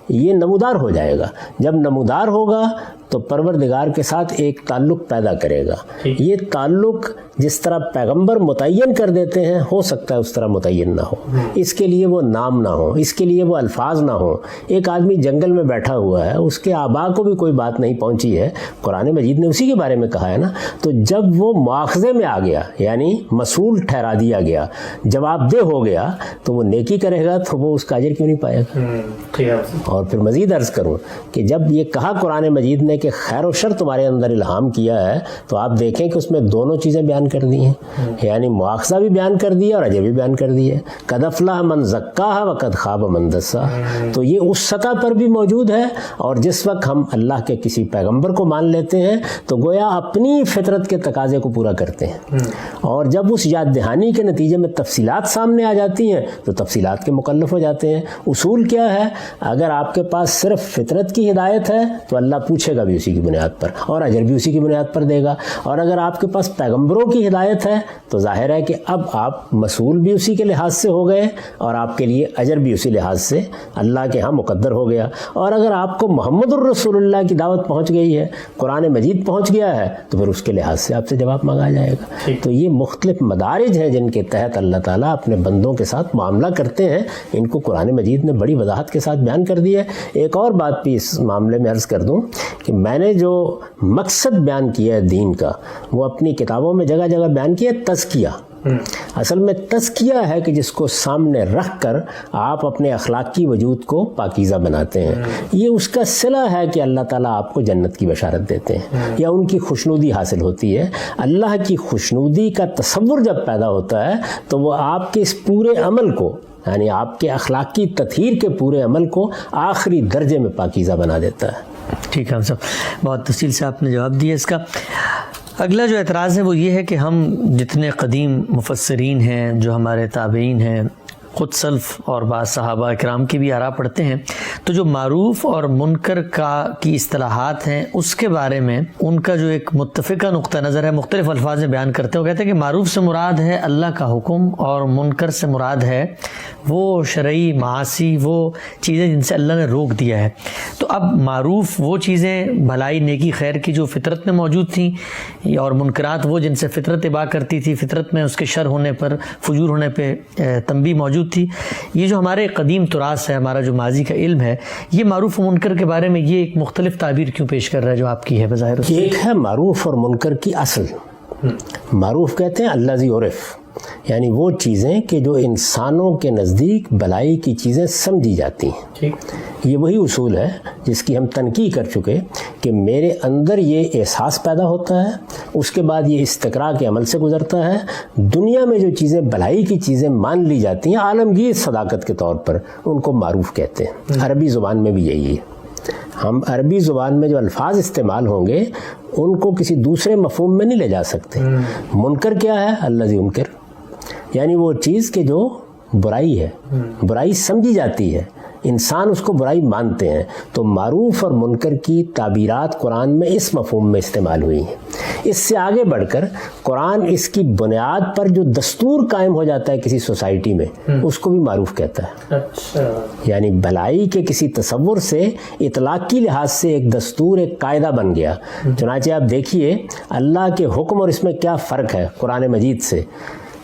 یہ نمودار ہو جائے گا، جب نمودار ہوگا تو پروردگار کے ساتھ ایک تعلق پیدا کرے گا۔ یہ تعلق جس طرح پیغمبر متعین کر دیتے ہیں، ہو سکتا ہے اس طرح متعین نہ ہو، اس کے لیے وہ نام نہ ہو، اس کے لیے وہ الفاظ نہ ہو۔ ایک آدمی جنگل میں بیٹھا ہوا ہے، اس کے آبا کو بھی کوئی بات نہیں پہنچی ہے، قرآن مجید نے اسی کے بارے میں کہا ہے نا، تو جب وہ مواخذے میں آ گیا، یعنی مسئول ٹھہرا دیا گیا، جواب دہ ہو گیا، تو وہ نیکی کرے گا تو وہ اس کا اجر کیوں نہیں پائے گا؟ اور پھر مزید عرض کروں کہ جب یہ کہا قرآن مجید نے کہ خیر و شر تمہارے اندر الہام کیا ہے، تو آپ دیکھیں کہ اس میں دونوں چیزیں بیان کر دی ہیں، یعنی مواخذہ بھی بیان کر دیا اور اجر بھی بیان کر دیا ہے۔ قد افلح من زکاہا وقد خاب من دساہا، تو یہ اس سطح پر بھی موجود ہے، اور جس وقت ہم اللہ کے کسی پیغمبر کو مان لیتے ہیں تو گویا اپنی فطرت کے تقاضے کو پورا کرتے ہیں، اور جب اس یاد دہانی کے نتیجے میں تفصیلات سامنے آ جاتی ہیں تو تفصیلات کے مکلف ہو جاتے ہیں۔ اصول کیا ہے؟ اگر آپ کے پاس صرف فطرت کی ہدایت ہے تو اللہ پوچھے گا بھی اسی کی بنیاد پر، اور اجر بھی اسی کی بنیاد پر دے گا، اور اگر آپ کے پاس پیغمبروں کی ہدایت ہے تو ظاہر ہے کہ اب آپ مسئول بھی اسی کے لحاظ سے ہو گئے، اور آپ کے لیے اجر بھی اسی لحاظ سے اللہ کے ہاں مقدر ہو گیا۔ اور اگر آپ کو محمد الرسول اللہ کی دعوت پہنچ گئی ہے، قرآن مجید پہنچ گیا ہے، تو پھر اس کے لحاظ سے آپ سے جواب مانگا جائے گا۔ تو یہ مختلف مدارج ہیں جن کے تحت اللہ تعالیٰ اپنے بندوں کے ساتھ معاملہ کرتے ہیں، ان کو قرآن مجید نے بڑی وضاحت کے ساتھ بیان کر دیا ہے۔ ایک اور بات بھی اس معاملے میں عرض کر دوں کہ میں نے جو مقصد بیان کیا ہے دین کا، وہ اپنی کتابوں میں جگہ جگہ بیان کیا ہے، تزکیہ۔ اصل میں تزکیہ ہے کہ جس کو سامنے رکھ کر آپ اپنے اخلاقی وجود کو پاکیزہ بناتے ہیں، یہ اس کا صلہ ہے کہ اللہ تعالیٰ آپ کو جنت کی بشارت دیتے ہیں یا ان کی خوشنودی حاصل ہوتی ہے۔ اللہ کی خوشنودی کا تصور جب پیدا ہوتا ہے تو وہ آپ کے اس پورے عمل کو، یعنی آپ کے اخلاقی تطہیر کے پورے عمل کو آخری درجے میں پاکیزہ بنا دیتا ہے۔ ٹھیک ہے صاحب، بہت تفصیل سے آپ نے جواب دیا اس کا۔ اگلا جو اعتراض ہے وہ یہ ہے کہ ہم جتنے قدیم مفسرین ہیں، جو ہمارے تابعین ہیں، خود سلف اور بعض صحابہ کرام کی بھی آراء پڑھتے ہیں، تو جو معروف اور منکر کی اصطلاحات ہیں اس کے بارے میں ان کا جو ایک متفقہ نقطہ نظر ہے، مختلف الفاظ میں بیان کرتے ہیں۔ وہ کہتے ہیں کہ معروف سے مراد ہے اللہ کا حکم، اور منکر سے مراد ہے وہ شرعی معاصی، وہ چیزیں جن سے اللہ نے روک دیا ہے۔ تو اب معروف وہ چیزیں بھلائی، نیکی، خیر کی جو فطرت میں موجود تھیں، اور منکرات وہ جن سے فطرت ابا کرتی تھی، فطرت میں اس کے شر ہونے پر، فجور ہونے پہ تنبیہ موجود تھی۔ یہ جو ہمارے قدیم تراث ہے، ہمارا جو ماضی کا علم ہے، یہ معروف و منکر کے بارے میں یہ ایک مختلف تعبیر کیوں پیش کر رہا ہے جو آپ کی ہے بظاہر؟ ایک ہے معروف اور منکر کی اصل۔ معروف کہتے ہیں الذی عرف، یعنی وہ چیزیں کہ جو انسانوں کے نزدیک بھلائی کی چیزیں سمجھی جاتی ہیں۔ یہ وہی اصول ہے جس کی ہم تنقید کر چکے کہ میرے اندر یہ احساس پیدا ہوتا ہے، اس کے بعد یہ استقراء کے عمل سے گزرتا ہے۔ دنیا میں جو چیزیں بھلائی کی چیزیں مان لی جاتی ہیں عالمگیر صداقت کے طور پر، ان کو معروف کہتے ہیں۔ عربی زبان میں بھی یہی ہے۔ ہم عربی زبان میں جو الفاظ استعمال ہوں گے ان کو کسی دوسرے مفہوم میں نہیں لے جا سکتے۔ منکر کیا ہے؟ الذی انکر، یعنی وہ چیز کہ جو برائی ہے، برائی سمجھی جاتی ہے، انسان اس کو برائی مانتے ہیں۔ تو معروف اور منکر کی تعبیرات قرآن میں اس مفہوم میں استعمال ہوئی ہیں۔ اس سے آگے بڑھ کر قرآن اس کی بنیاد پر جو دستور قائم ہو جاتا ہے کسی سوسائٹی میں، اس کو بھی معروف کہتا ہے۔ یعنی بھلائی کے کسی تصور سے اطلاقی لحاظ سے ایک دستور، ایک قاعدہ بن گیا۔ چنانچہ آپ دیکھیے اللہ کے حکم اور اس میں کیا فرق ہے قرآن مجید سے۔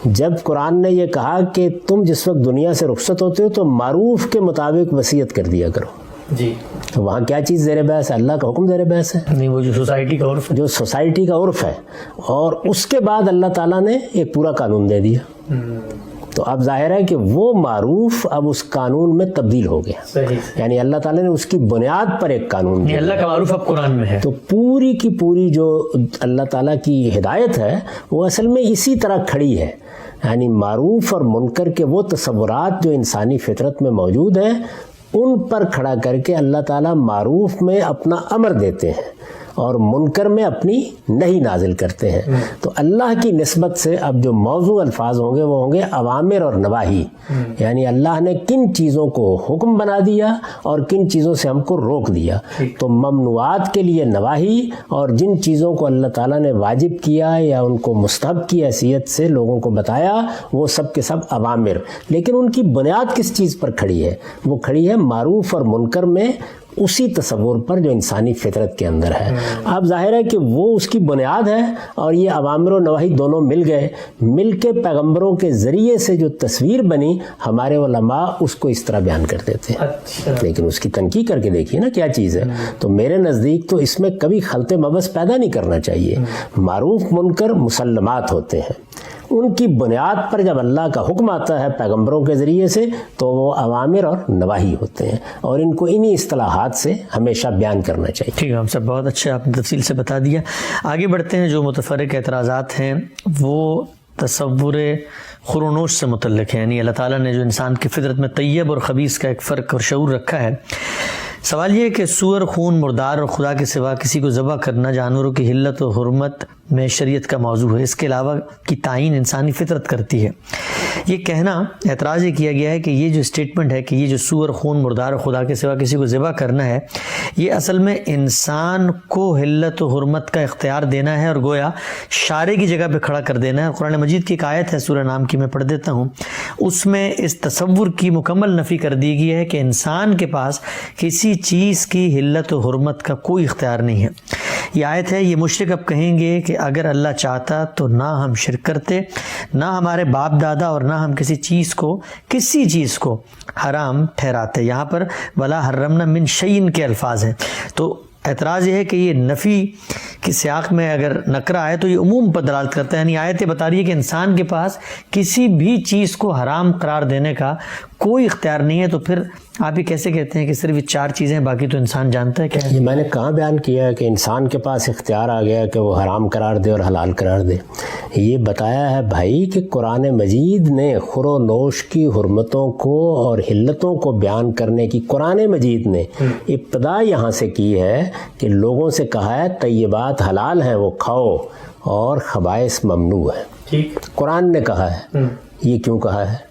جب قرآن نے یہ کہا کہ تم جس وقت دنیا سے رخصت ہوتے ہو تو معروف کے مطابق وصیت کر دیا کرو، جی، تو وہاں کیا چیز زیر بحث ہے؟ اللہ کا حکم زیر بحث ہے، نہیں وہ جو سوسائٹی کا عرف ہے، جو سوسائٹی کا عرف ہے۔ اور اس کے بعد اللہ تعالیٰ نے ایک پورا قانون دے دیا۔ تو اب ظاہر ہے کہ وہ معروف اب اس قانون میں تبدیل ہو گیا، یعنی اللہ تعالیٰ نے اس کی بنیاد پر ایک قانون دیا۔ اللہ کا معروف اب قرآن میں ہے۔ تو پوری کی پوری جو اللہ تعالیٰ کی ہدایت ہے وہ اصل میں اسی طرح کھڑی ہے، یعنی معروف اور منکر کے وہ تصورات جو انسانی فطرت میں موجود ہیں ان پر کھڑا کر کے اللہ تعالیٰ معروف میں اپنا امر دیتے ہیں اور منکر میں اپنی نہی نازل کرتے ہیں۔ تو اللہ کی نسبت سے اب جو موضوع الفاظ ہوں گے وہ ہوں گے اوامر اور نواہی، یعنی اللہ نے کن چیزوں کو حکم بنا دیا اور کن چیزوں سے ہم کو روک دیا۔ تو ممنوعات کے لیے نواہی، اور جن چیزوں کو اللہ تعالیٰ نے واجب کیا یا ان کو مستحب کی حیثیت سے لوگوں کو بتایا، وہ سب کے سب اوامر۔ لیکن ان کی بنیاد کس چیز پر کھڑی ہے؟ وہ کھڑی ہے معروف اور منکر میں اسی تصور پر جو انسانی فطرت کے اندر ہے۔ اب ظاہر ہے کہ وہ اس کی بنیاد ہے، اور یہ اوامر و نواہی دونوں مل گئے، مل کے پیغمبروں کے ذریعے سے جو تصویر بنی، ہمارے علماء اس کو اس طرح بیان کر دیتے ہیں۔ لیکن اس کی تنقید کر کے دیکھیے نا کیا چیز ہے۔ تو میرے نزدیک تو اس میں کبھی خلط مبس پیدا نہیں کرنا چاہیے۔ معروف منکر مسلمات ہوتے ہیں، ان کی بنیاد پر جب اللہ کا حکم آتا ہے پیغمبروں کے ذریعے سے تو وہ اوامر اور نواہی ہوتے ہیں، اور ان کو انہی اصطلاحات سے ہمیشہ بیان کرنا چاہیے۔ ٹھیک ہے، ہم سب بہت اچھا آپ نے تفصیل سے بتا دیا۔ آگے بڑھتے ہیں۔ جو متفرق اعتراضات ہیں وہ تصور خرونوش سے متعلق ہیں، یعنی اللہ تعالیٰ نے جو انسان کی فطرت میں طیب اور خبیث کا ایک فرق اور شعور رکھا ہے۔ سوال یہ ہے کہ سور، خون، مردار اور خدا کے سوا کسی کو ذبح کرنا جانوروں کی حلت و حرمت میں شریعت کا موضوع ہے، اس کے علاوہ کی تعین انسانی فطرت کرتی ہے۔ یہ کہنا، اعتراض یہ کیا گیا ہے کہ یہ جو اسٹیٹمنٹ ہے کہ یہ جو سور، خون، مردار اور خدا کے سوا کسی کو ذبح کرنا ہے، یہ اصل میں انسان کو حلت و حرمت کا اختیار دینا ہے، اور گویا شارع کی جگہ پہ کھڑا کر دینا ہے۔ قرآن مجید کی ایک آیت ہے سورہ نام کی، میں پڑھ دیتا ہوں، اس میں اس تصور کی مکمل نفی کر دی گئی ہے کہ انسان کے پاس کسی چیز کی حلت و حرمت کا کوئی اختیار نہیں ہے۔ یہ آیت ہے، یہ مشرک اب کہیں گے کہ اگر اللہ چاہتا تو نہ ہم شرک کرتے، نہ ہمارے باپ دادا، اور نہ ہم کسی چیز کو حرام ٹھہراتے۔ یہاں پر ولا حرمنا من شیء کے الفاظ ہیں۔ تو اعتراض یہ ہے کہ یہ نفی کی سیاق میں اگر نکرہ آئے تو یہ عموم پر دلالت کرتا ہے، یعنی آیت بتا رہی ہے کہ انسان کے پاس کسی بھی چیز کو حرام قرار دینے کا کوئی اختیار نہیں ہے۔ تو پھر آپ یہ کیسے کہتے ہیں کہ صرف یہ 4 چیزیں ہیں باقی تو انسان جانتا ہے کیا ہے؟ یہ میں نے کہاں بیان کیا ہے کہ انسان کے پاس اختیار آ گیا کہ وہ حرام قرار دے اور حلال قرار دے؟ یہ بتایا ہے بھائی کہ قرآن مجید نے خور و نوش کی حرمتوں کو اور حلتوں کو بیان کرنے کی قرآن مجید نے ابتدا یہاں سے کی ہے کہ لوگوں سے کہا ہے طیبات حلال ہیں وہ کھاؤ اور خبائث ممنوع ہیں. قرآن نے کہا ہے. یہ کیوں کہا ہے؟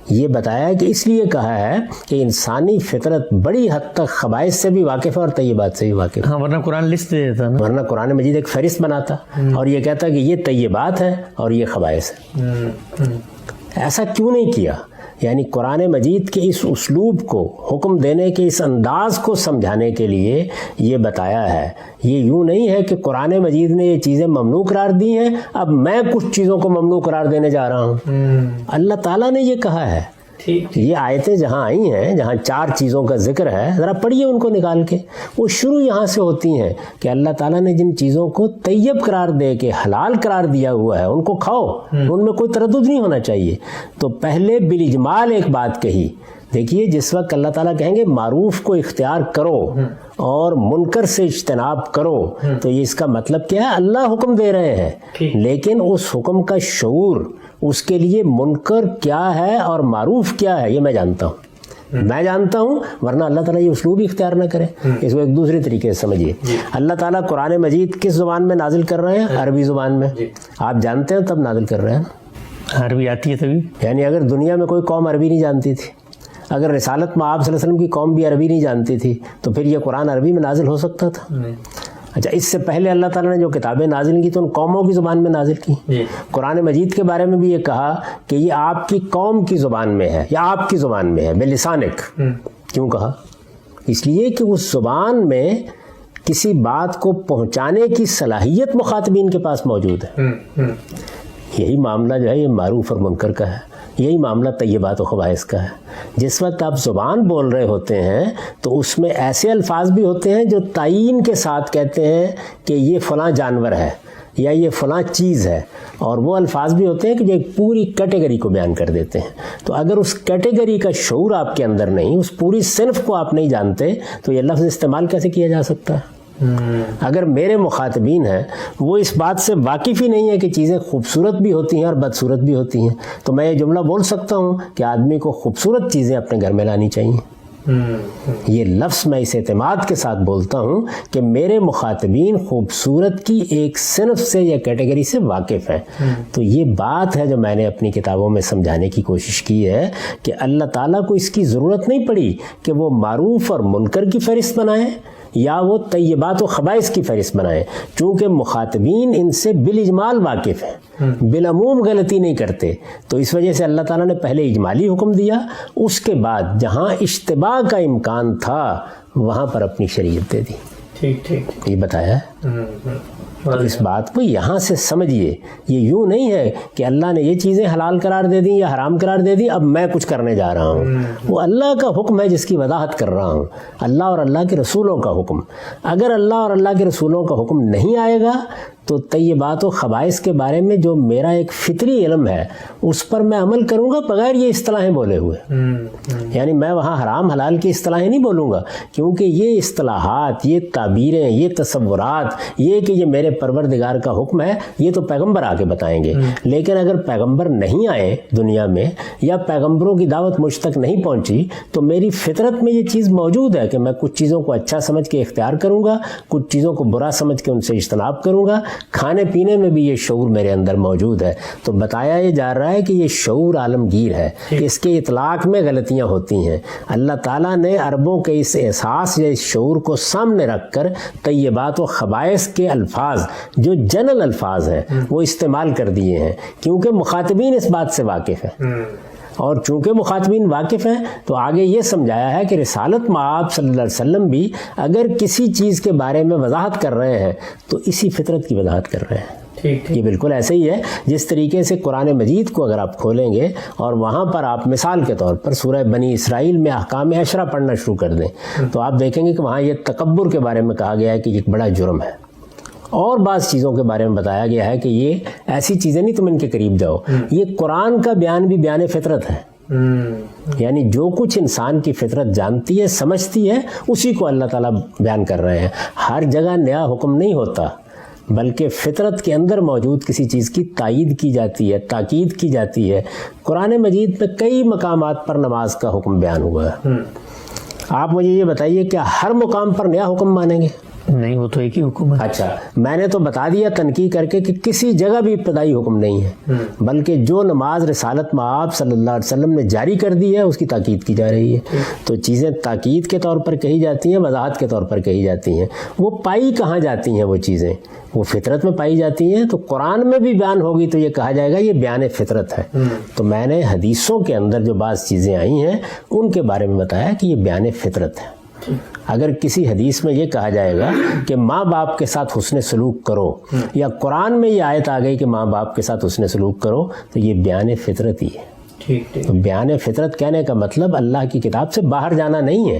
یہ بتایا کہ اس لیے کہا ہے کہ انسانی فطرت بڑی حد تک خبائث سے بھی واقف ہے اور طیبات سے بھی واقف ہے. ہاں، ورنہ قرآن لسٹ دے دیتا نا. ورنہ قرآن مجید ایک فہرست بناتا اور یہ کہتا کہ یہ طیبات ہیں اور یہ خبائث ہیں. ایسا کیوں نہیں کیا؟ یعنی قرآن مجید کے اس اسلوب کو، حکم دینے کے اس انداز کو سمجھانے کے لیے یہ بتایا ہے. یہ یوں نہیں ہے کہ قرآن مجید نے یہ چیزیں ممنوع قرار دی ہیں، اب میں کچھ چیزوں کو ممنوع قرار دینے جا رہا ہوں. اللہ تعالیٰ نے یہ کہا ہے. یہ آیتیں جہاں آئی ہیں، جہاں 4 چیزوں کا ذکر ہے، ذرا پڑھیے ان کو نکال کے. وہ شروع یہاں سے ہوتی ہیں کہ اللہ تعالیٰ نے جن چیزوں کو طیب قرار دے کے حلال قرار دیا ہوا ہے ان کو کھاؤ، ان میں کوئی تردد نہیں ہونا چاہیے. تو پہلے بالاجمال ایک بات کہی. دیکھیے، جس وقت اللہ تعالیٰ کہیں گے معروف کو اختیار کرو اور منکر سے اجتناب کرو، تو یہ اس کا مطلب کیا ہے؟ اللہ حکم دے رہے ہیں، لیکن اس حکم کا شعور، اس کے لیے منکر کیا ہے اور معروف کیا ہے، یہ میں جانتا ہوں. ورنہ اللہ تعالیٰ یہ اسلوب ہی اختیار نہ کرے. اس کو ایک دوسرے طریقے سے سمجھیے. اللہ تعالیٰ قرآن مجید کس زبان میں نازل کر رہے ہیں؟ عربی زبان میں. آپ جانتے ہیں تب نازل کر رہے ہیں. عربی آتی ہے تبھی. یعنی اگر دنیا میں کوئی قوم عربی نہیں جانتی تھی، اگر رسالت میں آپ صلی اللہ علیہ وسلم کی قوم بھی عربی نہیں جانتی تھی، تو پھر یہ قرآن عربی میں نازل ہو سکتا تھا؟ اچھا، اس سے پہلے اللہ تعالیٰ نے جو کتابیں نازل کی تو ان قوموں کی زبان میں نازل کی. قرآن مجید کے بارے میں بھی یہ کہا کہ یہ آپ کی قوم کی زبان میں ہے یا آپ کی زبان میں ہے، بلسانک. کیوں کہا؟ اس لیے کہ اس زبان میں کسی بات کو پہنچانے کی صلاحیت مخاطبین کے پاس موجود ہے. یہی معاملہ جو ہے یہ معروف اور منکر کا ہے، یہی معاملہ طیبات و خبائث کا ہے. جس وقت آپ زبان بول رہے ہوتے ہیں تو اس میں ایسے الفاظ بھی ہوتے ہیں جو تعین کے ساتھ کہتے ہیں کہ یہ فلاں جانور ہے یا یہ فلاں چیز ہے، اور وہ الفاظ بھی ہوتے ہیں کہ جو ایک پوری کیٹیگری کو بیان کر دیتے ہیں. تو اگر اس کیٹیگری کا شعور آپ کے اندر نہیں، اس پوری صنف کو آپ نہیں جانتے، تو یہ لفظ استعمال کیسے کیا جا سکتا ہے؟ اگر میرے مخاطبین ہیں وہ اس بات سے واقف ہی نہیں ہے کہ چیزیں خوبصورت بھی ہوتی ہیں اور بدصورت بھی ہوتی ہیں، تو میں یہ جملہ بول سکتا ہوں کہ آدمی کو خوبصورت چیزیں اپنے گھر میں لانی چاہیے. یہ لفظ میں اس اعتماد کے ساتھ بولتا ہوں کہ میرے مخاطبین خوبصورت کی ایک صنف سے یا کیٹیگری سے واقف ہیں. تو یہ بات ہے جو میں نے اپنی کتابوں میں سمجھانے کی کوشش کی ہے کہ اللہ تعالیٰ کو اس کی ضرورت نہیں پڑی کہ وہ معروف اور منکر کی فہرست بنائیں یا وہ طیبات و خبائث کی فہرست بنائیں، چونکہ مخاطبین ان سے بالاجمال واقف ہیں، بالعموم غلطی نہیں کرتے. تو اس وجہ سے اللہ تعالیٰ نے پہلے اجمالی حکم دیا، اس کے بعد جہاں اشتباہ کا امکان تھا وہاں پر اپنی شریعت دے دی. یہ بتایا ہے. تو اس بات کو یہاں سے سمجھیے. یہ یوں نہیں ہے کہ اللہ نے یہ چیزیں حلال قرار دے دیں یا حرام قرار دے دی، اب میں کچھ کرنے جا رہا ہوں. وہ اللہ کا حکم ہے جس کی وضاحت کر رہا ہوں، اللہ اور اللہ کے رسولوں کا حکم. اگر اللہ اور اللہ کے رسولوں کا حکم نہیں آئے گا تو طیبات و خبائث کے بارے میں جو میرا ایک فطری علم ہے اس پر میں عمل کروں گا بغیر یہ اصطلاحیں بولے ہوئے. یعنی میں وہاں حرام حلال کی اصطلاحیں نہیں بولوں گا، کیونکہ یہ اصطلاحات، یہ تعبیریں، یہ تصورات، یہ کہ یہ میرے پروردگار کا حکم ہے، یہ تو پیغمبر آ کے بتائیں گے. لیکن اگر پیغمبر نہیں آئے دنیا میں یا پیغمبروں کی دعوت مجھ تک نہیں پہنچی تو میری فطرت میں یہ چیز موجود ہے کہ میں کچھ چیزوں کو اچھا سمجھ کے اختیار کروں گا، کچھ چیزوں کو برا سمجھ کے ان سے اجتناب کروں گا. کھانے پینے میں بھی یہ شعور میرے اندر موجود ہے. تو بتایا یہ جا رہا ہے کہ یہ شعور عالمگیر ہے، اس کے اطلاق میں غلطیاں ہوتی ہیں. اللہ تعالیٰ نے عربوں کے اس احساس یا اس شعور کو سامنے رکھ کر طیبات و خبائث کے الفاظ جو جنرل الفاظ ہیں وہ استعمال کر دیے ہیں، کیونکہ مخاطبین اس بات سے واقف ہیں. اور چونکہ مخاطبین واقف ہیں تو آگے یہ سمجھایا ہے کہ رسالت مآب صلی اللہ علیہ وسلم بھی اگر کسی چیز کے بارے میں وضاحت کر رہے ہیں تو اسی فطرت کی وضاحت کر رہے ہیں. یہ بالکل ایسے ہی ہے جس طریقے سے قرآن مجید کو اگر آپ کھولیں گے اور وہاں پر آپ مثال کے طور پر سورہ بنی اسرائیل میں احکام عشرہ پڑھنا شروع کر دیں تو آپ دیکھیں گے کہ وہاں یہ تکبر کے بارے میں کہا گیا ہے کہ یہ ایک بڑا جرم ہے، اور بعض چیزوں کے بارے میں بتایا گیا ہے کہ یہ ایسی چیزیں نہیں تم ان کے قریب جاؤ. یہ قرآن کا بیان بھی بیان فطرت ہے. یعنی جو کچھ انسان کی فطرت جانتی ہے سمجھتی ہے اسی کو اللہ تعالیٰ بیان کر رہے ہیں. ہر جگہ نیا حکم نہیں ہوتا بلکہ فطرت کے اندر موجود کسی چیز کی تائید کی جاتی ہے, تاکید کی جاتی ہے. قرآن مجید میں کئی مقامات پر نماز کا حکم بیان ہوا ہے. آپ مجھے یہ بتائیے کیا ہر مقام پر نیا حکم مانیں گے؟ نہیں, وہ تو ایک ہی حکم ہے. اچھا, میں نے تو بتا دیا تنقید کر کے کہ کسی جگہ بھی ابتدائی حکم نہیں ہے, بلکہ جو نماز رسالت مآب صلی اللہ علیہ وسلم نے جاری کر دی ہے اس کی تاکید کی جا رہی ہے. تو چیزیں تاکید کے طور پر کہی جاتی ہیں, وضاحت کے طور پر کہی جاتی ہیں. وہ پائی کہاں جاتی ہیں؟ وہ چیزیں وہ فطرت میں پائی جاتی ہیں. تو قرآن میں بھی بیان ہوگی تو یہ کہا جائے گا یہ بیان فطرت ہے. تو میں نے حدیثوں کے اندر جو بعض چیزیں آئی ہیں ان کے بارے میں بتایا کہ یہ بیان فطرت ہے. اگر کسی حدیث میں یہ کہا جائے گا کہ ماں باپ کے ساتھ حسن سلوک کرو, یا قرآن میں یہ آیت آ گئی کہ ماں باپ کے ساتھ حسن سلوک کرو, تو یہ بیان فطرت ہی ہے. تو بیان فطرت کہنے کا مطلب اللہ کی کتاب سے باہر جانا نہیں ہے,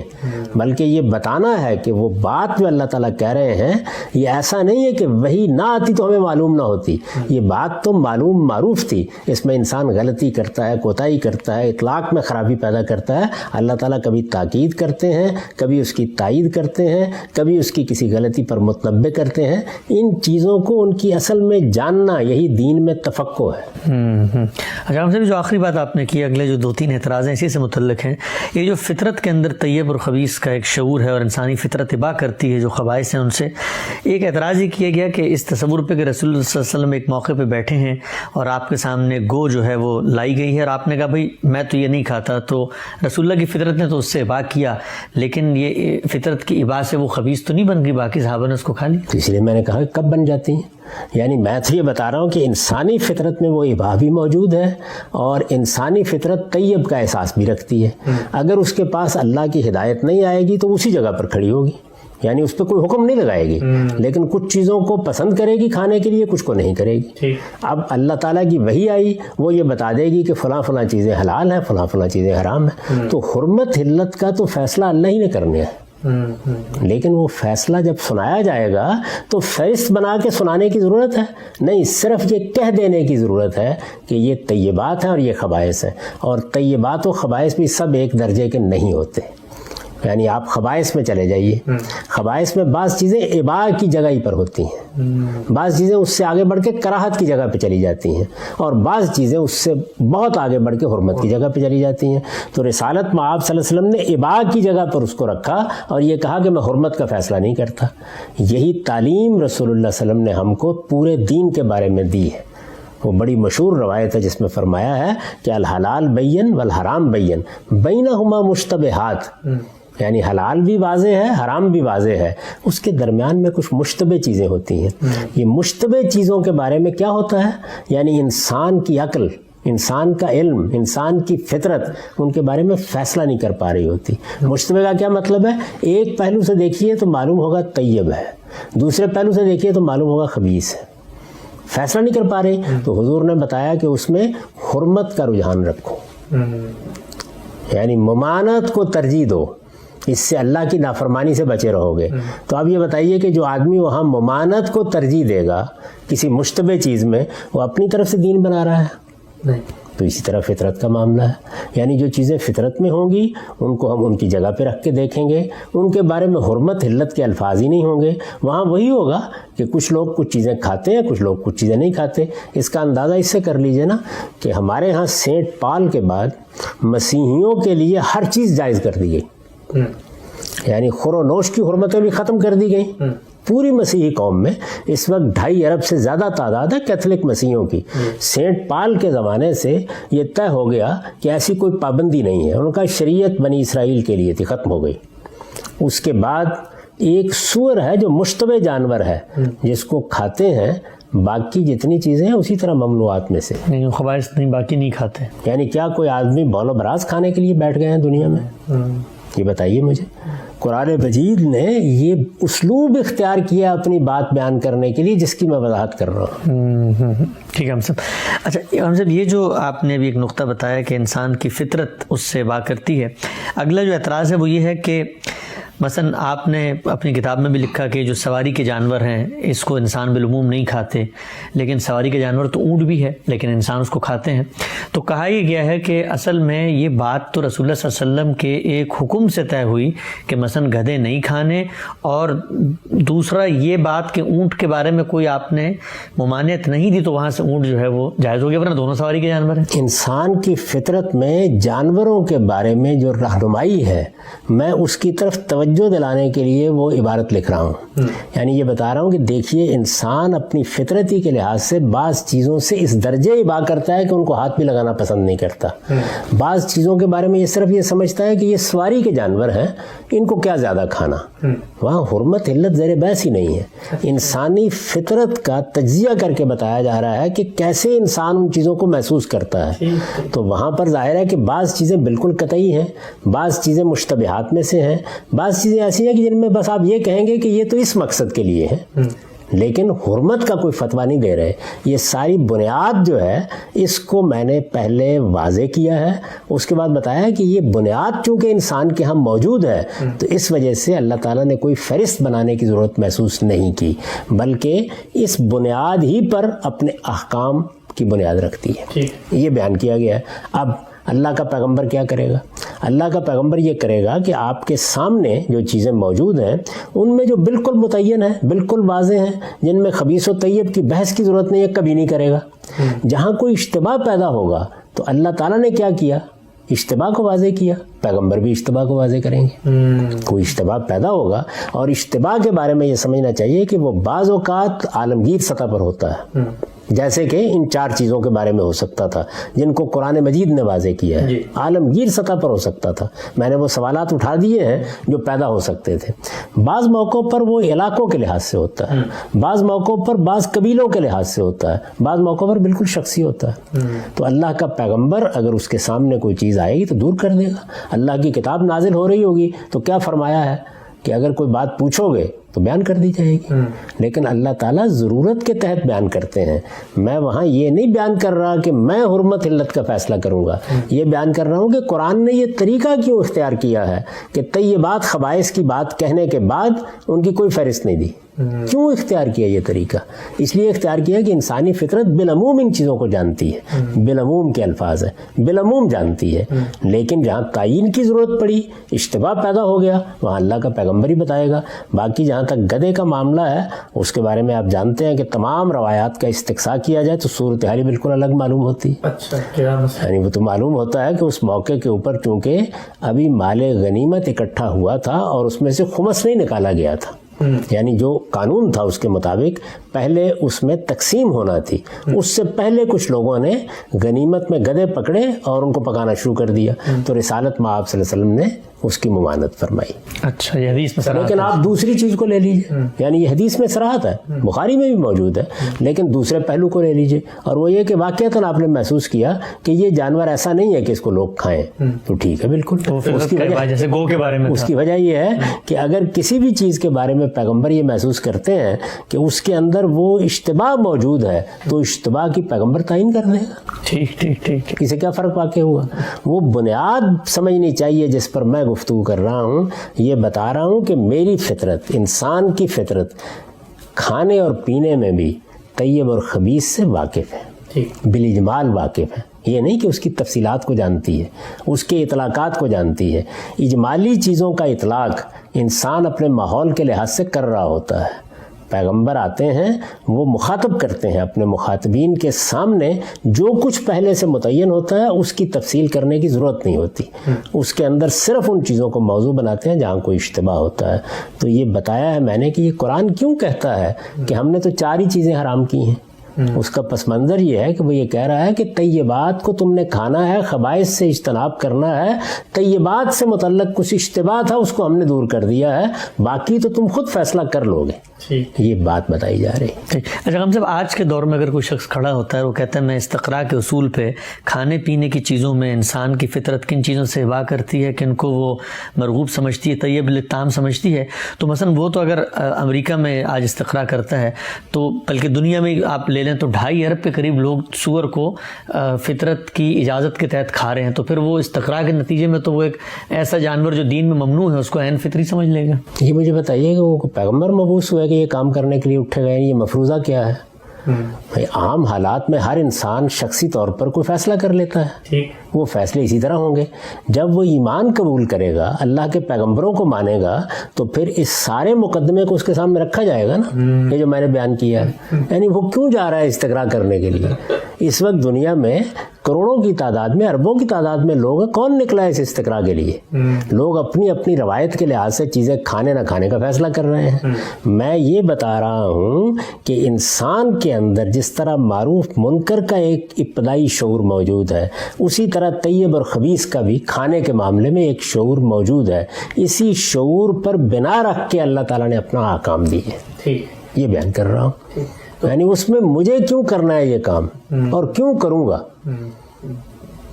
بلکہ یہ بتانا ہے کہ وہ بات جو اللہ تعالیٰ کہہ رہے ہیں یہ ایسا نہیں ہے کہ وہی نہ آتی تو ہمیں معلوم نہ ہوتی. یہ بات تو معلوم معروف تھی, اس میں انسان غلطی کرتا ہے, کوتاہی کرتا ہے, اطلاق میں خرابی پیدا کرتا ہے. اللہ تعالیٰ کبھی تاکید کرتے ہیں, کبھی اس کی تائید کرتے ہیں, کبھی اس کی کسی غلطی پر متنبع کرتے ہیں. ان چیزوں کو ان کی اصل میں جاننا یہی دین میں تفقہ ہے. اچھا, ہم سے بھی جو آخری بات آپ نے کی, اگلے جو 2-3 اعتراض ہیں اسی سے متعلق ہیں. یہ جو فطرت کے اندر طیب اور خبیث کا ایک شعور ہے اور انسانی فطرت اباہ کرتی ہے جو خبائث ہیں ان سے, ایک اعتراض یہ کیا گیا کہ اس تصور پہ کہ رسول اللہ صلی اللہ علیہ وسلم ایک موقع پہ بیٹھے ہیں اور آپ کے سامنے گو جو ہے وہ لائی گئی ہے اور آپ نے کہا بھائی میں تو یہ نہیں کھاتا, تو رسول اللہ کی فطرت نے تو اس سے اباہ کیا, لیکن یہ فطرت کی اباہ سے وہ خبیث تو نہیں بن گئی, باقی صحابہ نے اس کو کھا لی. اس لیے میں نے کہا کب بن جاتی ہیں. یعنی میں تو یہ بتا رہا ہوں کہ انسانی فطرت میں وہ اباہ بھی موجود ہے اور انسانی فطرت طیب کا احساس بھی رکھتی ہے. اگر اس کے پاس اللہ کی ہدایت نہیں آئے گی تو اسی جگہ پر کھڑی ہوگی, یعنی اس پہ کوئی حکم نہیں لگائے گی, لیکن کچھ چیزوں کو پسند کرے گی کھانے کے لیے, کچھ کو نہیں کرے گی. اب اللہ تعالیٰ کی وحی آئی, وہ یہ بتا دے گی کہ فلاں فلاں چیزیں حلال ہیں, فلاں فلاں چیزیں حرام ہیں. تو حرمت حلت کا تو فیصلہ اللہ ہی نے کرنے ہے, لیکن وہ فیصلہ جب سنایا جائے گا تو فہرست بنا کے سنانے کی ضرورت ہے نہیں, صرف یہ کہہ دینے کی ضرورت ہے کہ یہ طیبات ہیں اور یہ خبائث ہیں. اور طیبات و خبائث بھی سب ایک درجے کے نہیں ہوتے. یعنی آپ خبائث میں چلے جائیے, خبائث میں بعض چیزیں اباہ کی جگہ ہی پر ہوتی ہیں, بعض چیزیں اس سے آگے بڑھ کے کراہت کی جگہ پہ چلی جاتی ہیں, اور بعض چیزیں اس سے بہت آگے بڑھ کے حرمت کی جگہ پہ چلی جاتی ہیں. تو رسالت مآب صلی اللہ علیہ وسلم نے اباہ کی جگہ پر اس کو رکھا اور یہ کہا کہ میں حرمت کا فیصلہ نہیں کرتا. یہی تعلیم رسول اللہ صلی اللہ علیہ وسلم نے ہم کو پورے دین کے بارے میں دی ہے. وہ بڑی مشہور روایت ہے جس میں فرمایا ہے کہ الحلال بین والحرام بین بینہما مشتبہات, یعنی حلال بھی واضح ہے, حرام بھی واضح ہے, اس کے درمیان میں کچھ مشتبہ چیزیں ہوتی ہیں. یہ مشتبہ چیزوں کے بارے میں کیا ہوتا ہے, یعنی انسان کی عقل, انسان کا علم, انسان کی فطرت ان کے بارے میں فیصلہ نہیں کر پا رہی ہوتی. مشتبہ کا کیا مطلب ہے, ایک پہلو سے دیکھیے تو معلوم ہوگا طیب ہے, دوسرے پہلو سے دیکھیے تو معلوم ہوگا خبیث ہے, فیصلہ نہیں کر پا رہی. تو حضور نے بتایا کہ اس میں حرمت کا رجحان رکھو, یعنی ممانعت کو ترجیح دو, اس سے اللہ کی نافرمانی سے بچے رہو گے. تو اب یہ بتائیے کہ جو آدمی وہاں ممانعت کو ترجیح دے گا کسی مشتبہ چیز میں, وہ اپنی طرف سے دین بنا رہا ہے. تو اسی طرح فطرت کا معاملہ ہے, یعنی جو چیزیں فطرت میں ہوں گی ان کو ہم ان کی جگہ پہ رکھ کے دیکھیں گے, ان کے بارے میں حرمت حلت کے الفاظ ہی نہیں ہوں گے. وہاں وہی ہوگا کہ کچھ لوگ کچھ چیزیں کھاتے ہیں, کچھ لوگ کچھ چیزیں نہیں کھاتے. اس کا اندازہ اس سے کر لیجئے نا کہ ہمارے ہاں سینٹ پال کے بعد مسیحیوں کے لیے ہر چیز جائز کر دی گئی, یعنی خور و نوش کی حرمتیں بھی ختم کر دی گئیں. پوری مسیحی قوم میں اس وقت 2.5 ارب سے زیادہ تعداد ہے کیتھولک مسیحیوں کی. سینٹ پال کے زمانے سے یہ طے ہو گیا کہ ایسی کوئی پابندی نہیں ہے. ان کا شریعت بنی اسرائیل کے لیے تھی, ختم ہو گئی. اس کے بعد ایک سور ہے جو مشتبہ جانور ہے جس کو کھاتے ہیں, باقی جتنی چیزیں ہیں اسی طرح ممنوعات میں سے. نہیں, خبائث نہیں, باقی نہیں کھاتے. یعنی کیا کوئی آدمی بول و براز کھانے کے لیے بیٹھ گئے ہیں دنیا میں؟ یہ بتائیے مجھے. قرآن مجید نے یہ اسلوب اختیار کیا اپنی بات بیان کرنے کے لیے جس کی میں وضاحت کر رہا ہوں. ٹھیک ہے ہم صاحب. اچھا ہم صاحب, یہ جو آپ نے ابھی ایک نقطہ بتایا کہ انسان کی فطرت اس سے وا کرتی ہے, اگلا جو اعتراض ہے وہ یہ ہے کہ مثلا آپ نے اپنی کتاب میں بھی لکھا کہ جو سواری کے جانور ہیں اس کو انسان بالعموم نہیں کھاتے، لیکن سواری کے جانور تو اونٹ بھی ہے لیکن انسان اس کو کھاتے ہیں. تو کہا یہ گیا ہے کہ اصل میں یہ بات تو رسول اللہ صلی اللہ علیہ وسلم کے ایک حکم سے طے ہوئی کہ مثلا گدھے نہیں کھانے، اور دوسرا یہ بات کہ اونٹ کے بارے میں کوئی آپ نے ممانعت نہیں دی تو وہاں سے اونٹ جو ہے وہ جائز ہو گیا، ورنہ دونوں سواری کے جانور ہیں. انسان کی فطرت میں جانوروں کے بارے میں جو رہنمائی ہے، میں اس کی طرف توجہ دلانے کے لیے وہ عبارت لکھ رہا ہوں. یعنی یہ بتا رہا ہوں کہ دیکھیے انسان اپنی فطرتی کے لحاظ سے بعض چیزوں سے اس درجے ابا کرتا ہے کہ ان کو ہاتھ بھی لگانا پسند نہیں کرتا. بعض چیزوں کے بارے میں یہ صرف یہ سمجھتا ہے کہ یہ سواری کے جانور ہیں، ان کو کیا زیادہ کھانا. وہاں حرمت علت زیر بحث ہی نہیں ہے. انسانی فطرت کا تجزیہ کر کے بتایا جا رہا ہے کہ کیسے انسان ان چیزوں کو محسوس کرتا ہے. تو وہاں پر ظاہر ہے کہ بعض چیزیں بالکل قطعی ہیں، بعض چیزیں مشتبہات میں سے ہیں، بعض چیزیں ایسی ہیں کہ جن میں بس آپ یہ کہیں گے کہ یہ تو اس مقصد کے لیے ہے، لیکن حرمت کا کوئی فتویٰ نہیں دے رہے. یہ ساری بنیاد جو ہے اس کو میں نے پہلے واضح کیا ہے، اس کے بعد بتایا کہ یہ بنیاد چونکہ انسان کے ہاں موجود ہے تو اس وجہ سے اللہ تعالیٰ نے کوئی فہرست بنانے کی ضرورت محسوس نہیں کی، بلکہ اس بنیاد ہی پر اپنے احکام کی بنیاد رکھتی ہے. یہ بیان کیا گیا ہے. اب اللہ کا پیغمبر کیا کرے گا؟ اللہ کا پیغمبر یہ کرے گا کہ آپ کے سامنے جو چیزیں موجود ہیں ان میں جو بالکل متعین ہیں، بالکل واضح ہیں، جن میں خبیث و طیب کی بحث کی ضرورت نہیں ہے، کبھی نہیں کرے گا. جہاں کوئی اشتباہ پیدا ہوگا تو اللہ تعالیٰ نے کیا کیا؟ اشتباہ کو واضح کیا. پیغمبر بھی اشتباہ کو واضح کریں گے. کوئی اشتباہ پیدا ہوگا، اور اشتباہ کے بارے میں یہ سمجھنا چاہیے کہ وہ بعض اوقات عالمگیر سطح پر ہوتا ہے، جیسے کہ ان 4 چیزوں کے بارے میں ہو سکتا تھا جن کو قرآن مجید نے واضح کیا ہے. عالمگیر سطح پر ہو سکتا تھا. میں نے وہ سوالات اٹھا دیے ہیں جو پیدا ہو سکتے تھے. بعض موقعوں پر وہ علاقوں کے لحاظ سے ہوتا ہے، بعض موقعوں پر بعض قبیلوں کے لحاظ سے ہوتا ہے، بعض موقعوں پر بالکل شخصی ہوتا ہے. تو اللہ کا پیغمبر اگر اس کے سامنے کوئی چیز آئے گی تو دور کر دے گا. اللہ کی کتاب نازل ہو رہی ہوگی تو کیا فرمایا ہے کہ اگر کوئی بات پوچھو گے تو بیان کر دی جائے گی. لیکن اللہ تعالیٰ ضرورت کے تحت بیان کرتے ہیں. میں وہاں یہ نہیں بیان کر رہا کہ میں حرمت علت کا فیصلہ کروں گا، یہ بیان کر رہا ہوں کہ قرآن نے یہ طریقہ کیوں اختیار کیا ہے کہ طیبات خبائث کی بات کہنے کے بعد ان کی کوئی فہرست نہیں دی. کیوں اختیار کیا یہ طریقہ؟ اس لیے اختیار کیا کہ انسانی فطرت بالعموم ان چیزوں کو جانتی ہے. بالعموم کے الفاظ ہیں، بالعموم جانتی ہے. لیکن جہاں تعین کی ضرورت پڑی، اشتباہ پیدا ہو گیا، وہاں اللہ کا پیغمبر ہی بتائے گا. باقی جہاں تک گدھے کا معاملہ ہے اس کے بارے میں آپ جانتے ہیں کہ تمام روایات کا استقصاء کیا جائے تو صورتحال بالکل الگ معلوم ہوتی ہے. یعنی وہ تو معلوم ہوتا ہے کہ اس موقع کے اوپر چونکہ ابھی مال غنیمت اکٹھا ہوا تھا اور اس میں سے خمس نہیں نکالا گیا تھا. یعنی جو قانون تھا اس کے مطابق پہلے اس میں تقسیم ہونا تھی. اس سے پہلے کچھ لوگوں نے غنیمت میں گدھے پکڑے اور ان کو پکانا شروع کر دیا. تو رسالت مآب صلی اللہ علیہ وسلم نے اس کی ممانعت فرمائی. اچھا، یہ حدیث میں لیکن آپ دوسری چیز کو لے لیجئے، یعنی یہ حدیث میں صراحت ہے، بخاری میں بھی موجود ہے، لیکن دوسرے پہلو کو لے لیجئے، اور وہ یہ کہ واقعتاً آپ نے محسوس کیا کہ یہ جانور ایسا نہیں ہے کہ اس کو لوگ کھائیں، تو ٹھیک ہے بالکل. اس کی وجہ جیسے گو کے بارے میں اس کی وجہ یہ ہے کہ اگر کسی بھی چیز کے بارے میں پیغمبر یہ محسوس کرتے ہیں کہ اس کے اندر وہ اشتباہ موجود ہے تو اشتباہ کی پیغمبر تعین کر دے گا. ٹھیک ٹھیک ٹھیک. اسے کیا فرق واقع ہوا؟ وہ بنیاد سمجھنی چاہیے جس پر میں گفتگو کر رہا ہوں. یہ بتا رہا ہوں کہ میری فطرت، انسان کی فطرت کھانے اور پینے میں بھی طیب اور خبیث سے واقف ہے، بالاجمال واقف ہے. یہ نہیں کہ اس کی تفصیلات کو جانتی ہے، اس کے اطلاقات کو جانتی ہے. اجمالی چیزوں کا اطلاق انسان اپنے ماحول کے لحاظ سے کر رہا ہوتا ہے. پیغمبر آتے ہیں، وہ مخاطب کرتے ہیں اپنے مخاطبین کے سامنے، جو کچھ پہلے سے متعین ہوتا ہے اس کی تفصیل کرنے کی ضرورت نہیں ہوتی. اس کے اندر صرف ان چیزوں کو موضوع بناتے ہیں جہاں کوئی اشتباہ ہوتا ہے. تو یہ بتایا ہے میں نے کہ یہ قرآن کیوں کہتا ہے کہ ہم نے تو 4 ہی چیزیں حرام کی ہیں. اس کا پس منظر یہ ہے کہ وہ یہ کہہ رہا ہے کہ طیبات کو تم نے کھانا ہے، خبائث سے اجتناب کرنا ہے. طیبات سے متعلق کچھ اشتباہ تھا اس کو ہم نے دور کر دیا ہے، باقی تو تم خود فیصلہ کر لو گے. یہ بات بتائی جا رہی ہے. اچھا ہم صاحب، آج کے دور میں اگر کوئی شخص کھڑا ہوتا ہے، وہ کہتا ہے میں استقراء کے اصول پہ کھانے پینے کی چیزوں میں انسان کی فطرت کن چیزوں سے ہوا کرتی ہے کہ ان کو وہ مرغوب سمجھتی ہے، طیب للطعام سمجھتی ہے، تو مثلا وہ تو اگر امریکہ میں آج استقراء کرتا ہے تو بلکہ دنیا میں آپ لے لے لیں تو 2.5 ارب کے قریب لوگ سور کو فطرت کی اجازت کے تحت کھا رہے ہیں، تو پھر وہ استقراء کے نتیجے میں تو وہ ایک ایسا جانور جو دین میں ممنوع ہے اس کو عین فطری سمجھ لے گا۔ یہ مجھے بتائیے کہ وہ پیغمبر مبعوث ہوا ہے کہ یہ کام کرنے کے لیے اٹھے گئے، یہ مفروضہ کیا ہے؟ بھائی عام حالات میں ہر انسان شخصی طور پر کوئی فیصلہ کر لیتا ہے، وہ فیصلے اسی طرح ہوں گے۔ جب وہ ایمان قبول کرے گا، اللہ کے پیغمبروں کو مانے گا، تو پھر اس سارے مقدمے کو اس کے سامنے رکھا جائے گا نا، یہ جو میں نے بیان کیا ہے۔ یعنی وہ کیوں جا رہا ہے استقراء کرنے کے لیے؟ اس وقت دنیا میں کروڑوں کی تعداد میں، اربوں کی تعداد میں لوگ ہیں، کون نکلا ہے اس استقراء کے لیے؟ لوگ اپنی اپنی روایت کے لحاظ سے چیزیں کھانے نہ کھانے کا فیصلہ کر رہے ہیں۔ میں یہ بتا رہا ہوں کہ انسان کے اندر جس طرح معروف منکر کا ایک ابتدائی شعور موجود ہے، اسی طرح طیب اور خبیث کا بھی کھانے کے معاملے میں ایک شعور موجود ہے۔ اسی شعور پر بنا رکھ کے اللہ تعالیٰ نے اپنا احکام دی ہے، یہ بیان کر رہا ہوں۔ یعنی اس میں مجھے کیوں کرنا ہے یہ کام اور کیوں کروں گا؟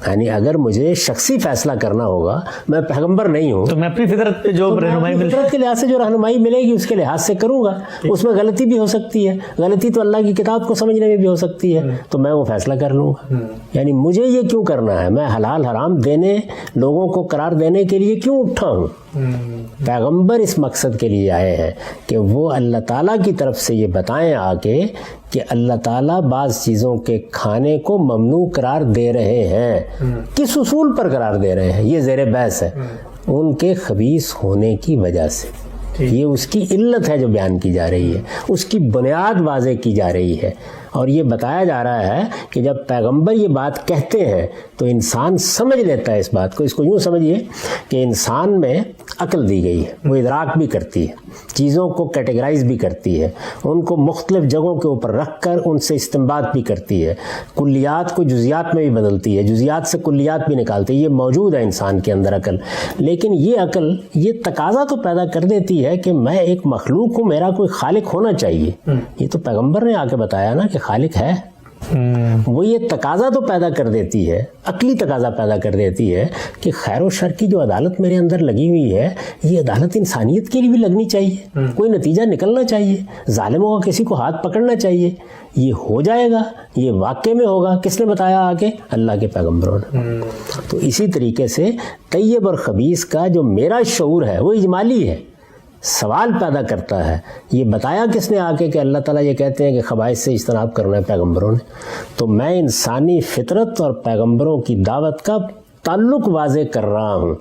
یعنی اگر مجھے شخصی فیصلہ کرنا ہوگا، میں پیغمبر نہیں ہوں، تو میں اپنی فطرت پہ جو رہنمائی فطرت کے لحاظ سے جو رہنمائی ملے گی اس کے لحاظ سے کروں گا۔ اس میں غلطی بھی ہو سکتی ہے، غلطی تو اللہ کی کتاب کو سمجھنے میں بھی ہو سکتی ہے، تو میں وہ فیصلہ کر لوں گا۔ یعنی مجھے یہ کیوں کرنا ہے؟ میں حلال حرام دینے، لوگوں کو قرار دینے کے لیے کیوں اٹھا ہوں؟ پیغمبر اس مقصد کے لیے آئے ہیں کہ وہ اللہ تعالیٰ کی طرف سے یہ بتائیں آ کے کہ اللہ تعالیٰ بعض چیزوں کے کھانے کو ممنوع قرار دے رہے ہیں۔ کس اصول پر قرار دے رہے ہیں؟ یہ زیر بحث ہے، ان کے خبیث ہونے کی وجہ سے۔ یہ اس کی علت ہے جو بیان کی جا رہی ہے، اس کی بنیاد واضح کی جا رہی ہے، اور یہ بتایا جا رہا ہے کہ جب پیغمبر یہ بات کہتے ہیں تو انسان سمجھ لیتا ہے اس بات کو۔ اس کو یوں سمجھیے کہ انسان میں عقل دی گئی ہے، وہ ادراک بھی کرتی ہے، چیزوں کو کیٹیگرائز بھی کرتی ہے، ان کو مختلف جگہوں کے اوپر رکھ کر ان سے استنباط بھی کرتی ہے، کلیات کو جزیات میں بھی بدلتی ہے، جزیات سے کلیات بھی نکالتی ہے۔ یہ موجود ہے انسان کے اندر عقل، لیکن یہ عقل یہ تقاضا تو پیدا کر دیتی ہے کہ میں ایک مخلوق ہوں، میرا کوئی خالق ہونا چاہیے۔ یہ تو پیغمبر نے آ کے بتایا نا کہ خالق ہے۔ وہ یہ تقاضا تو پیدا کر دیتی ہے، عقلی تقاضا پیدا کر دیتی ہے کہ خیر و شر کی جو عدالت میرے اندر لگی ہوئی ہے، یہ عدالت انسانیت کے لیے بھی لگنی چاہیے، کوئی نتیجہ نکلنا چاہیے، ظالموں کا کسی کو ہاتھ پکڑنا چاہیے۔ یہ ہو جائے گا، یہ واقع میں ہوگا۔ کس نے بتایا آگے؟ اللہ کے پیغمبروں نے۔ تو اسی طریقے سے طیب اور خبیث کا جو میرا شعور ہے وہ اجمالی ہے، سوال پیدا کرتا ہے۔ یہ بتایا کس نے آ کے کہ اللہ تعالیٰ یہ کہتے ہیں کہ خبائث سے اجتناب کرنا ہے پیغمبروں نے؟ تو میں انسانی فطرت اور پیغمبروں کی دعوت کا تعلق واضح کر رہا ہوں۔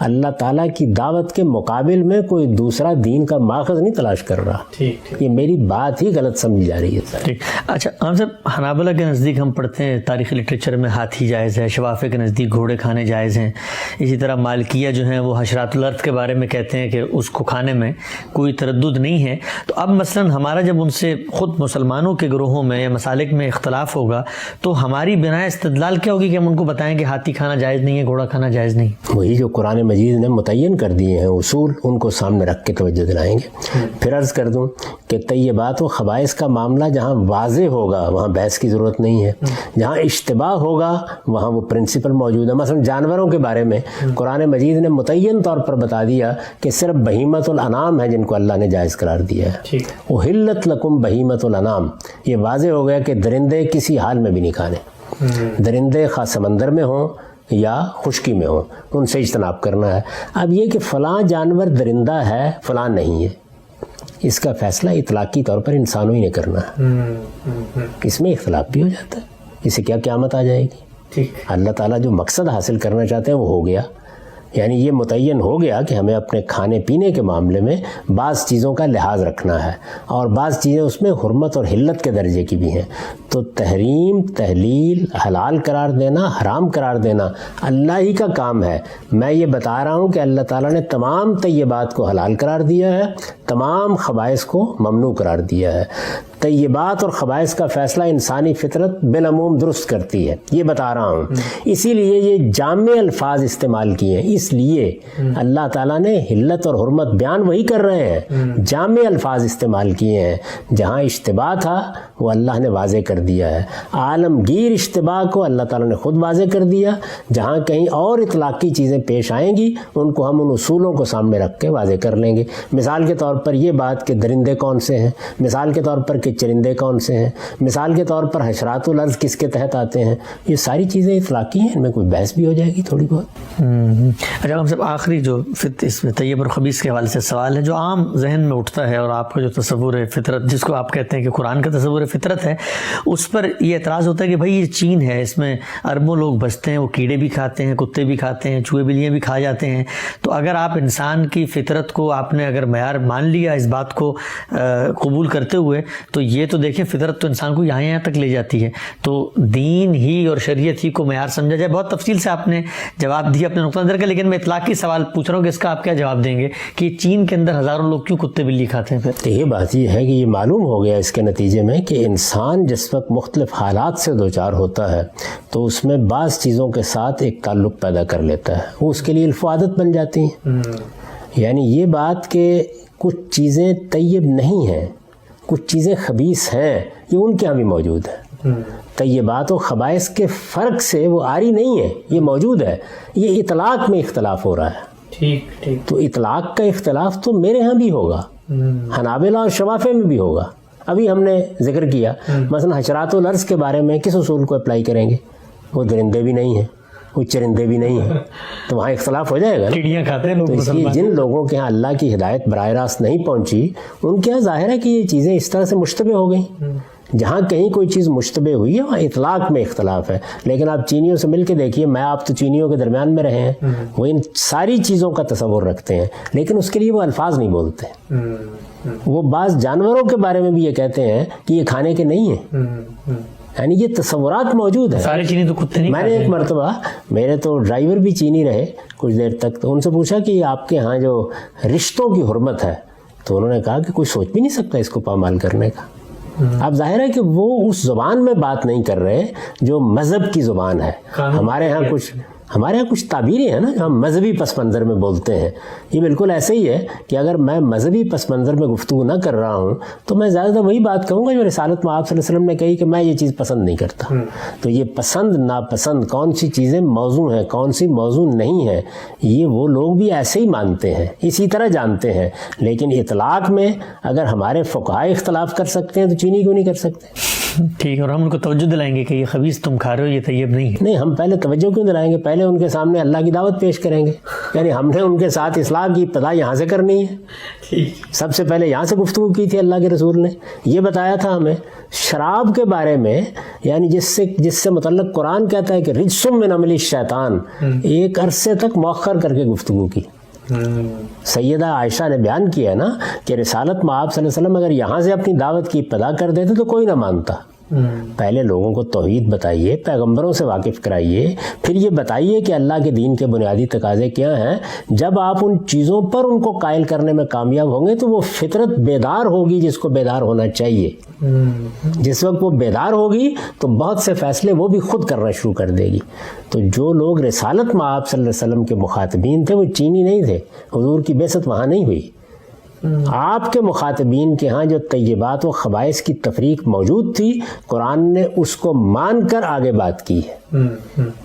اللہ تعالیٰ کی دعوت کے مقابل میں کوئی دوسرا دین کا ماخذ نہیں تلاش کر رہا۔ یہ میری بات ہی غلط سمجھی جا رہی ہے۔ ٹھیک، اچھا ہم صاحب حنابلہ کے نزدیک ہم پڑھتے ہیں تاریخی لٹریچر میں ہاتھی جائز ہے، شوافے کے نزدیک گھوڑے کھانے جائز ہیں، اسی طرح مالکیہ جو ہیں وہ حشرات الارض کے بارے میں کہتے ہیں کہ اس کو کھانے میں کوئی تردد نہیں ہے۔ تو اب مثلا ہمارا جب ان سے خود مسلمانوں کے گروہوں میں یا مسالک میں اختلاف ہوگا تو ہماری بنا استدلال کیا ہوگی کہ ہم ان کو بتائیں کہ ہاتھی کھانا جائز نہیں ہے، گھوڑا کھانا جائز نہیں؟ وہی جو قرآن مجید نے متعین کر دیے ہیں اصول، ان کو سامنے رکھ کے توجہ دلائیں گے۔ پھر عرض کر دوں کہ طیبات و خبائث کا معاملہ جہاں واضح ہوگا وہاں بحث کی ضرورت نہیں ہے، جہاں اشتباہ ہوگا وہاں وہ پرنسپل موجود ہے۔ مثلا جانوروں کے بارے میں قرآن مجید نے متعین طور پر بتا دیا کہ صرف بہیمت الانعام ہے جن کو اللہ نے جائز قرار دیا ہے۔ احلت لکم بہیمت الانعام، یہ واضح ہو گیا کہ درندے کسی حال میں بھی نہیں کھانے، درندے خاص سمندر میں ہوں یا خشکی میں ہوں، ان سے اجتناب کرنا ہے۔ اب یہ کہ فلاں جانور درندہ ہے فلاں نہیں ہے، اس کا فیصلہ اطلاقی طور پر انسانوں ہی نے کرنا ہے۔ اس میں اختلاف بھی ہو جاتا ہے، اسے کیا قیامت آ جائے گی؟ اللہ تعالیٰ جو مقصد حاصل کرنا چاہتے ہیں وہ ہو گیا، یعنی یہ متعین ہو گیا کہ ہمیں اپنے کھانے پینے کے معاملے میں بعض چیزوں کا لحاظ رکھنا ہے، اور بعض چیزیں اس میں حرمت اور حلت کے درجے کی بھی ہیں۔ تو تحریم، تحلیل، حلال قرار دینا، حرام قرار دینا اللہ ہی کا کام ہے۔ میں یہ بتا رہا ہوں کہ اللہ تعالیٰ نے تمام طیبات کو حلال قرار دیا ہے، تمام خبائث کو ممنوع قرار دیا ہے۔ طیبات اور خبائث کا فیصلہ انسانی فطرت بالعموم درست کرتی ہے، یہ بتا رہا ہوں۔ اسی لیے یہ جامع الفاظ استعمال کیے ہیں، اس لیے اللہ تعالیٰ نے حلت اور حرمت بیان وہی کر رہے ہیں، جامع الفاظ استعمال کیے ہیں۔ جہاں اشتباہ تھا وہ اللہ نے واضح کر دیا ہے، عالمگیر اشتباہ کو اللہ تعالیٰ نے خود واضح کر دیا۔ جہاں کہیں اور اطلاقی چیزیں پیش آئیں گی ان کو ہم ان اصولوں کو سامنے رکھ کے واضح کر لیں گے۔ مثال کے طور پر یہ بات کہ درندے کون سے ہیں، مثال کے طور پر کہ چرندے کون سے ہیں، مثال کے طور پر حشرات الارض کس کے تحت آتے ہیں، یہ ساری چیزیں اطلاقی ہیں، ان میں کوئی بحث بھی ہو جائے گی تھوڑی بہت۔ اچھا ہم سب آخری جو اس میں طیب اور خبیث کے حوالے سے سوال ہے جو عام ذہن میں اٹھتا ہے، اور آپ کا جو تصور فطرت جس کو آپ کہتے ہیں کہ قرآن کا تصور فطرت ہے، اس پر یہ اعتراض ہوتا ہے کہ بھائی یہ چین ہے، اس میں اربوں لوگ بستے ہیں، وہ کیڑے بھی کھاتے ہیں، کتے بھی کھاتے ہیں، چوہے بلیاں بھی کھا جاتے ہیں، تو اگر آپ انسان کی فطرت کو آپ نے اگر معیار مان لیا اس بات کو قبول کرتے ہوئے، تو یہ تو دیکھیں فطرت تو انسان کو یہاں تک لے جاتی ہے، تو دین ہی اور شریعت ہی کو معیار سمجھا جائے۔ بہت تفصیل سے آپ نے جواب دیا اپنے نقطہ نظر کا، لیکن میں اطلاقی سوال پوچھ رہا ہوں کہ اس کا آپ کیا جواب دیں گے کہ چین کے اندر ہزاروں لوگ کیوں کتے بلی کھاتے ہیں؟ پھر یہ بات یہ ہے کہ یہ معلوم ہو گیا اس کے نتیجے میں کہ انسان جس وقت مختلف حالات سے دوچار ہوتا ہے تو اس میں بعض چیزوں کے ساتھ ایک تعلق پیدا کر لیتا ہے، وہ اس کے لیے الف و عادت بن جاتی ہیں۔ یعنی یہ بات کہ کچھ چیزیں طیب نہیں ہیں، کچھ چیزیں خبیث ہیں، یہ ان کے ہاں بھی موجود ہے۔ طیبات و خبائث کے فرق سے وہ عاری نہیں ہے، یہ موجود ہے، یہ اطلاق میں اختلاف ہو رہا ہے۔ ٹھیک تو اطلاق کا اختلاف تو میرے ہاں بھی ہوگا، حنابلہ اور شوافع میں بھی ہوگا۔ ابھی ہم نے ذکر کیا مثلا حشرات الارض کے بارے میں کس اصول کو اپلائی کریں گے؟ وہ درندے بھی نہیں ہیں، وہ چرندے بھی نہیں ہیں، تو وہاں اختلاف ہو جائے گا نا۔ چڑیاں کھاتے ہیں لوگ۔ تو اس لیے جن لوگوں کے ہاں اللہ کی ہدایت براہ راست نہیں پہنچی، ان کے ہاں ظاہر ہے کہ یہ چیزیں اس طرح سے مشتبہ ہو گئیں۔ جہاں کہیں کوئی چیز مشتبہ ہوئی ہے وہاں اطلاق میں اختلاف ہے۔ لیکن آپ چینیوں سے مل کے دیکھیے، میں آپ تو چینیوں کے درمیان میں رہے ہیں، وہ ان ساری چیزوں کا تصور رکھتے ہیں، لیکن اس کے لیے وہ الفاظ نہیں بولتے۔ وہ بعض جانوروں کے بارے میں بھی یہ کہتے ہیں کہ یہ کھانے کے نہیں ہیں، یعنی یہ تصورات موجود ہیں۔ سارے چینی تو کتے نہیں میں نے ایک مرتبہ، میرے تو ڈرائیور بھی چینی رہے کچھ دیر تک، تو ان سے پوچھا کہ آپ کے ہاں جو رشتوں کی حرمت ہے، تو انہوں نے کہا کہ کوئی سوچ بھی نہیں سکتا اس کو پامال کرنے کا۔ اب ظاہر ہے کہ وہ اس زبان میں بات نہیں کر رہے جو مذہب کی زبان ہے۔ ہمارے ہاں کچھ تعبیریں ہیں نا جو ہم مذہبی پس منظر میں بولتے ہیں، یہ بالکل ایسے ہی ہے کہ اگر میں مذہبی پس منظر میں گفتگو نہ کر رہا ہوں تو میں زیادہ تر وہی بات کہوں گا جو رسالت میں آپ صلی اللہ علیہ وسلم نے کہی کہ میں یہ چیز پسند نہیں کرتا۔ تو یہ پسند ناپسند، کون سی چیزیں موضوع ہیں کون سی موضوع نہیں ہے، یہ وہ لوگ بھی ایسے ہی مانتے ہیں، اسی طرح جانتے ہیں۔ لیکن اطلاق میں اگر ہمارے فقہائے اختلاف کر سکتے ہیں تو چینی کیوں نہیں کر سکتے؟ ٹھیک، اور ہم ان کو توجہ دلائیں گے کہ یہ خبیث تم کھا رہے ہو، یہ طیب نہیں ہے۔ نہیں، ہم پہلے توجہ کیوں دلائیں گے؟ پہلے ان کے سامنے اللہ کی دعوت پیش کریں گے، یعنی ہم نے ان کے ساتھ اصلاح کی ابتدا یہاں سے کرنی ہے۔ سب سے پہلے یہاں سے گفتگو کی تھی، اللہ کے رسول نے یہ بتایا تھا ہمیں شراب کے بارے میں، یعنی جس سے متعلق قرآن کہتا ہے کہ رجسم من عمل الشیطان، ایک عرصے تک مؤخر کر کے گفتگو کی۔ سیدہ عائشہ نے بیان کیا نا کہ رسالت میں آپ صلی اللہ علیہ وسلم اگر یہاں سے اپنی دعوت کی ابتدا کر دیتے تو کوئی نہ مانتا۔ پہلے لوگوں کو توحید بتائیے، پیغمبروں سے واقف کرائیے، پھر یہ بتائیے کہ اللہ کے دین کے بنیادی تقاضے کیا ہیں۔ جب آپ ان چیزوں پر ان کو قائل کرنے میں کامیاب ہوں گے تو وہ فطرت بیدار ہوگی جس کو بیدار ہونا چاہیے۔ جس وقت وہ بیدار ہوگی تو بہت سے فیصلے وہ بھی خود کرنا شروع کر دے گی۔ تو جو لوگ رسالت میں آپ صلی اللہ علیہ وسلم کے مخاطبین تھے وہ چینی نہیں تھے، حضور کی بعثت وہاں نہیں ہوئی۔ آپ کے مخاطبین کے ہاں جو طیبات و خبائث کی تفریق موجود تھی، قرآن نے اس کو مان کر آگے بات کی ہے۔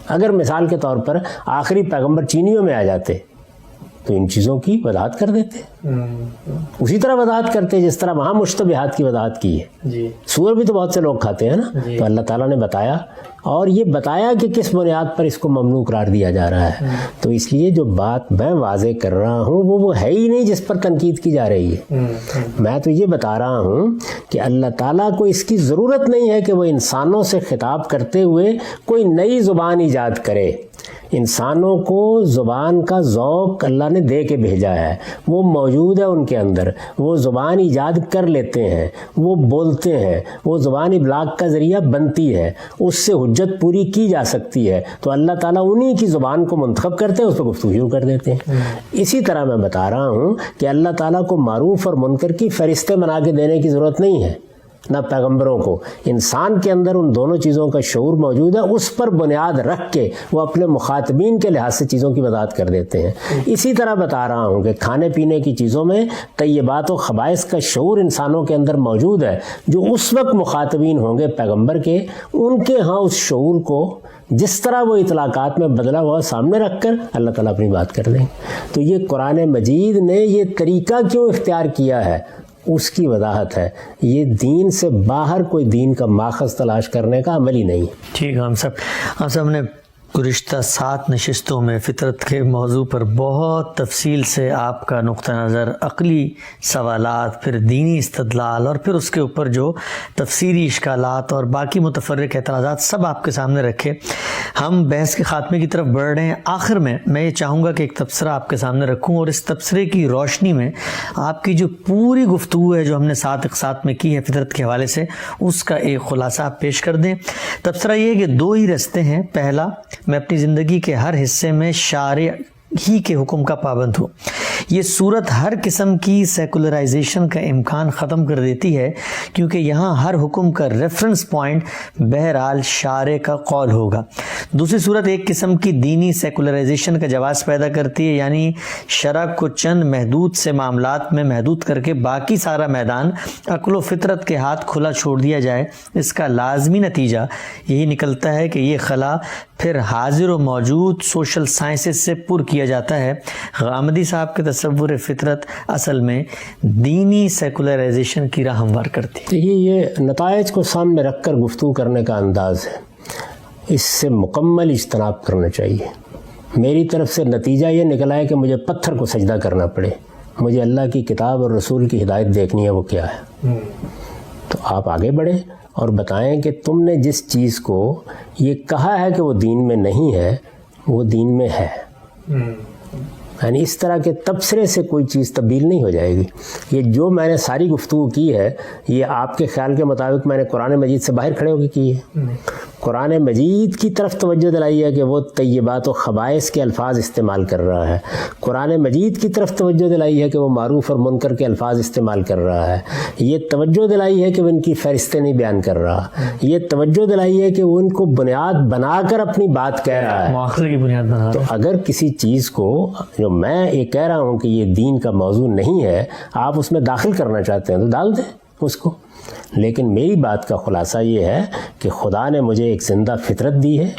اگر مثال کے طور پر آخری پیغمبر چینیوں میں آ جاتے تو ان چیزوں کی وضاحت کر دیتے، اسی طرح وضاحت کرتے جس طرح وہاں مشتبہات کی وضاحت کی ہے۔ سور بھی تو بہت سے لوگ کھاتے ہیں نا، تو اللہ تعالیٰ نے بتایا، اور یہ بتایا کہ کس بنیاد پر اس کو ممنوع قرار دیا جا رہا ہے۔ تو اس لیے جو بات میں واضح کر رہا ہوں وہ ہے ہی نہیں جس پر تنقید کی جا رہی ہے۔ میں تو یہ بتا رہا ہوں کہ اللہ تعالیٰ کو اس کی ضرورت نہیں ہے کہ وہ انسانوں سے خطاب کرتے ہوئے کوئی نئی زبان ایجاد کرے۔ انسانوں کو زبان کا ذوق اللہ نے دے کے بھیجا ہے، وہ موجود ہے ان کے اندر، وہ زبان ایجاد کر لیتے ہیں، وہ بولتے ہیں، وہ زبان ابلاغ کا ذریعہ بنتی ہے، اس سے حجت پوری کی جا سکتی ہے۔ تو اللہ تعالیٰ انہی کی زبان کو منتخب کرتے ہیں، اس پہ گفتگو شروع کر دیتے ہیں۔ اسی طرح میں بتا رہا ہوں کہ اللہ تعالیٰ کو معروف اور منکر کی فہرستیں بنا کے دینے کی ضرورت نہیں ہے، نہ پیغمبروں کو۔ انسان کے اندر ان دونوں چیزوں کا شعور موجود ہے، اس پر بنیاد رکھ کے وہ اپنے مخاطبین کے لحاظ سے چیزوں کی وضاحت کر دیتے ہیں۔ اسی طرح بتا رہا ہوں کہ کھانے پینے کی چیزوں میں طیبات و خبائث کا شعور انسانوں کے اندر موجود ہے، جو اس وقت مخاطبین ہوں گے پیغمبر کے، ان کے ہاں اس شعور کو جس طرح وہ اطلاقات میں بدلا ہوا سامنے رکھ کر اللہ تعالیٰ اپنی بات کر دیں گے. تو یہ قرآن مجید نے یہ طریقہ کیوں اختیار کیا ہے اس کی وضاحت ہے. یہ دین سے باہر کوئی دین کا ماخذ تلاش کرنے کا عمل ہی نہیں. ٹھیک ہے ہم سب نے گزشتہ 7 نشستوں میں فطرت کے موضوع پر بہت تفصیل سے آپ کا نقطہ نظر، عقلی سوالات، پھر دینی استدلال اور پھر اس کے اوپر جو تفسیری اشکالات اور باقی متفرق اعتراضات سب آپ کے سامنے رکھے. ہم بحث کے خاتمے کی طرف بڑھ رہے ہیں. آخر میں یہ چاہوں گا کہ ایک تبصرہ آپ کے سامنے رکھوں اور اس تبصرے کی روشنی میں آپ کی جو پوری گفتگو ہے جو ہم نے 7 اقساط میں کی ہے فطرت کے حوالے سے، اس کا ایک خلاصہ آپ پیش کر دیں. تبصرہ یہ ہے کہ 2 ہی رستے ہیں. پہلا، میں اپنی زندگی کے ہر حصے میں شارع ہی کے حکم کا پابند ہوں. یہ صورت ہر قسم کی سیکولرائزیشن کا امکان ختم کر دیتی ہے، کیونکہ یہاں ہر حکم کا ریفرنس پوائنٹ بہرحال شارع کا قول ہوگا. دوسری صورت ایک قسم کی دینی سیکولرائزیشن کا جواز پیدا کرتی ہے، یعنی شرع کو چند محدود سے معاملات میں محدود کر کے باقی سارا میدان عقل و فطرت کے ہاتھ کھلا چھوڑ دیا جائے. اس کا لازمی نتیجہ یہی نکلتا ہے کہ یہ خلا پھر حاضر و موجود سوشل سائنسز سے پر کیا جاتا ہے. غامدی صاحب کے تصور فطرت اصل میں دینی سیکولرائزیشن کی راہ ہموار کرتی ہے. یہ نتائج کو سامنے رکھ کر گفتگو کرنے کا انداز ہے، اس سے مکمل اجتناب کرنا چاہیے. میری طرف سے نتیجہ یہ نکلا ہے کہ مجھے پتھر کو سجدہ کرنا پڑے. مجھے اللہ کی کتاب اور رسول کی ہدایت دیکھنی ہے، وہ کیا ہے. تو آپ آگے بڑھیں اور بتائیں کہ تم نے جس چیز کو یہ کہا ہے کہ وہ دین میں نہیں ہے، وہ دین میں ہے. یعنی اس طرح کے تبصرے سے کوئی چیز تبدیل نہیں ہو جائے گی. یہ جو میں نے ساری گفتگو کی ہے، یہ آپ کے خیال کے مطابق میں نے قرآن مجید سے باہر کھڑے ہو کے کی ہے. قرآن مجید کی طرف توجہ دلائی ہے کہ وہ طیبات و خبائث کے الفاظ استعمال کر رہا ہے. قرآن مجید کی طرف توجہ دلائی ہے کہ وہ معروف اور منکر کے الفاظ استعمال کر رہا ہے. یہ توجہ دلائی ہے کہ وہ ان کی فہرستیں نہیں بیان کر رہا. یہ توجہ دلائی ہے کہ وہ ان کو بنیاد بنا کر اپنی بات کہہ رہا ہے، مواخذے کی بنیاد بنا. تو اگر کسی چیز کو جو میں یہ کہہ رہا ہوں کہ یہ دین کا موضوع نہیں ہے، آپ اس میں داخل کرنا چاہتے ہیں تو ڈال دیں اس کو. لیکن میری بات کا خلاصہ یہ ہے کہ خدا نے مجھے ایک زندہ فطرت دی ہے.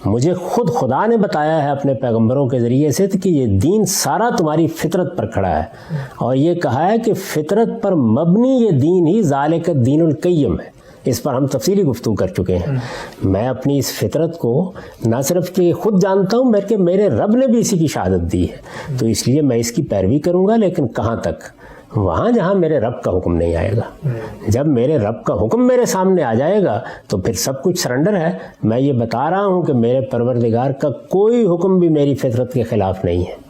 مجھے خود خدا نے بتایا ہے اپنے پیغمبروں کے ذریعے سے کہ یہ دین سارا تمہاری فطرت پر کھڑا ہے، اور یہ کہا ہے کہ فطرت پر مبنی یہ دین ہی ذالک الدین القیم ہے. اس پر ہم تفصیلی گفتگو کر چکے ہیں. میں اپنی اس فطرت کو نہ صرف کہ خود جانتا ہوں بلکہ میرے رب نے بھی اسی کی شہادت دی ہے. تو اس لیے میں اس کی پیروی کروں گا، لیکن کہاں تک؟ وہاں جہاں میرے رب کا حکم نہیں آئے گا. جب میرے رب کا حکم میرے سامنے آ جائے گا تو پھر سب کچھ سرنڈر ہے. میں یہ بتا رہا ہوں کہ میرے پروردگار کا کوئی حکم بھی میری فطرت کے خلاف نہیں ہے،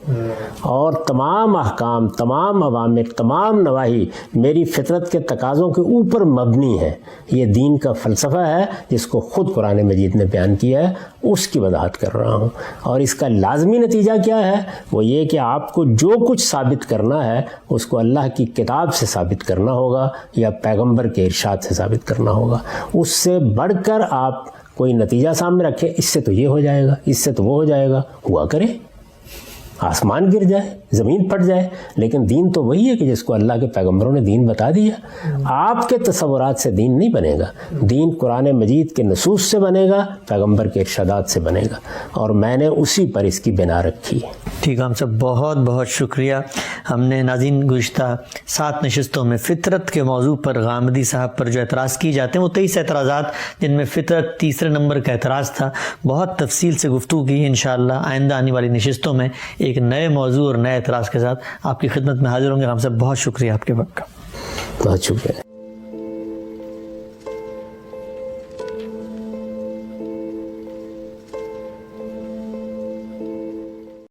اور تمام احکام، تمام اوامر، تمام نواہی میری فطرت کے تقاضوں کے اوپر مبنی ہے. یہ دین کا فلسفہ ہے جس کو خود قرآن مجید نے بیان کیا ہے، اس کی وضاحت کر رہا ہوں. اور اس کا لازمی نتیجہ کیا ہے؟ وہ یہ کہ آپ کو جو کچھ ثابت کرنا ہے اس کو اللہ کی کتاب سے ثابت کرنا ہوگا یا پیغمبر کے ارشاد سے ثابت کرنا ہوگا. اس سے بڑھ کر آپ کوئی نتیجہ سامنے رکھیں، اس سے تو یہ ہو جائے گا، اس سے تو وہ ہو جائے گا. ہوا کرے، آسمان گر جائے، زمین پھٹ جائے، لیکن دین تو وہی ہے کہ جس کو اللہ کے پیغمبروں نے دین بتا دیا. آپ کے تصورات سے دین نہیں بنے گا. دین قرآن مجید کے نصوص سے بنے گا، پیغمبر کے ارشادات سے بنے گا، اور میں نے اسی پر اس کی بنا رکھی ہے. ٹھیک ہے، ہم سب بہت بہت شکریہ. ہم نے ناظرین گزشتہ 7 نشستوں میں فطرت کے موضوع پر غامدی صاحب پر جو اعتراض کیے جاتے ہیں وہ 23 اعتراضات، جن میں فطرت تیسرے نمبر کا اعتراض تھا، بہت تفصیل سے گفتگو کی. انشاءاللہ آئندہ آنے والی نشستوں میں ایک نئے موضوع اور نئے اعتراض کے ساتھ آپ کی خدمت میں حاضر ہوں گے. ہم سب بہت شکریہ آپ کے وقت کا. بہت شکریہ.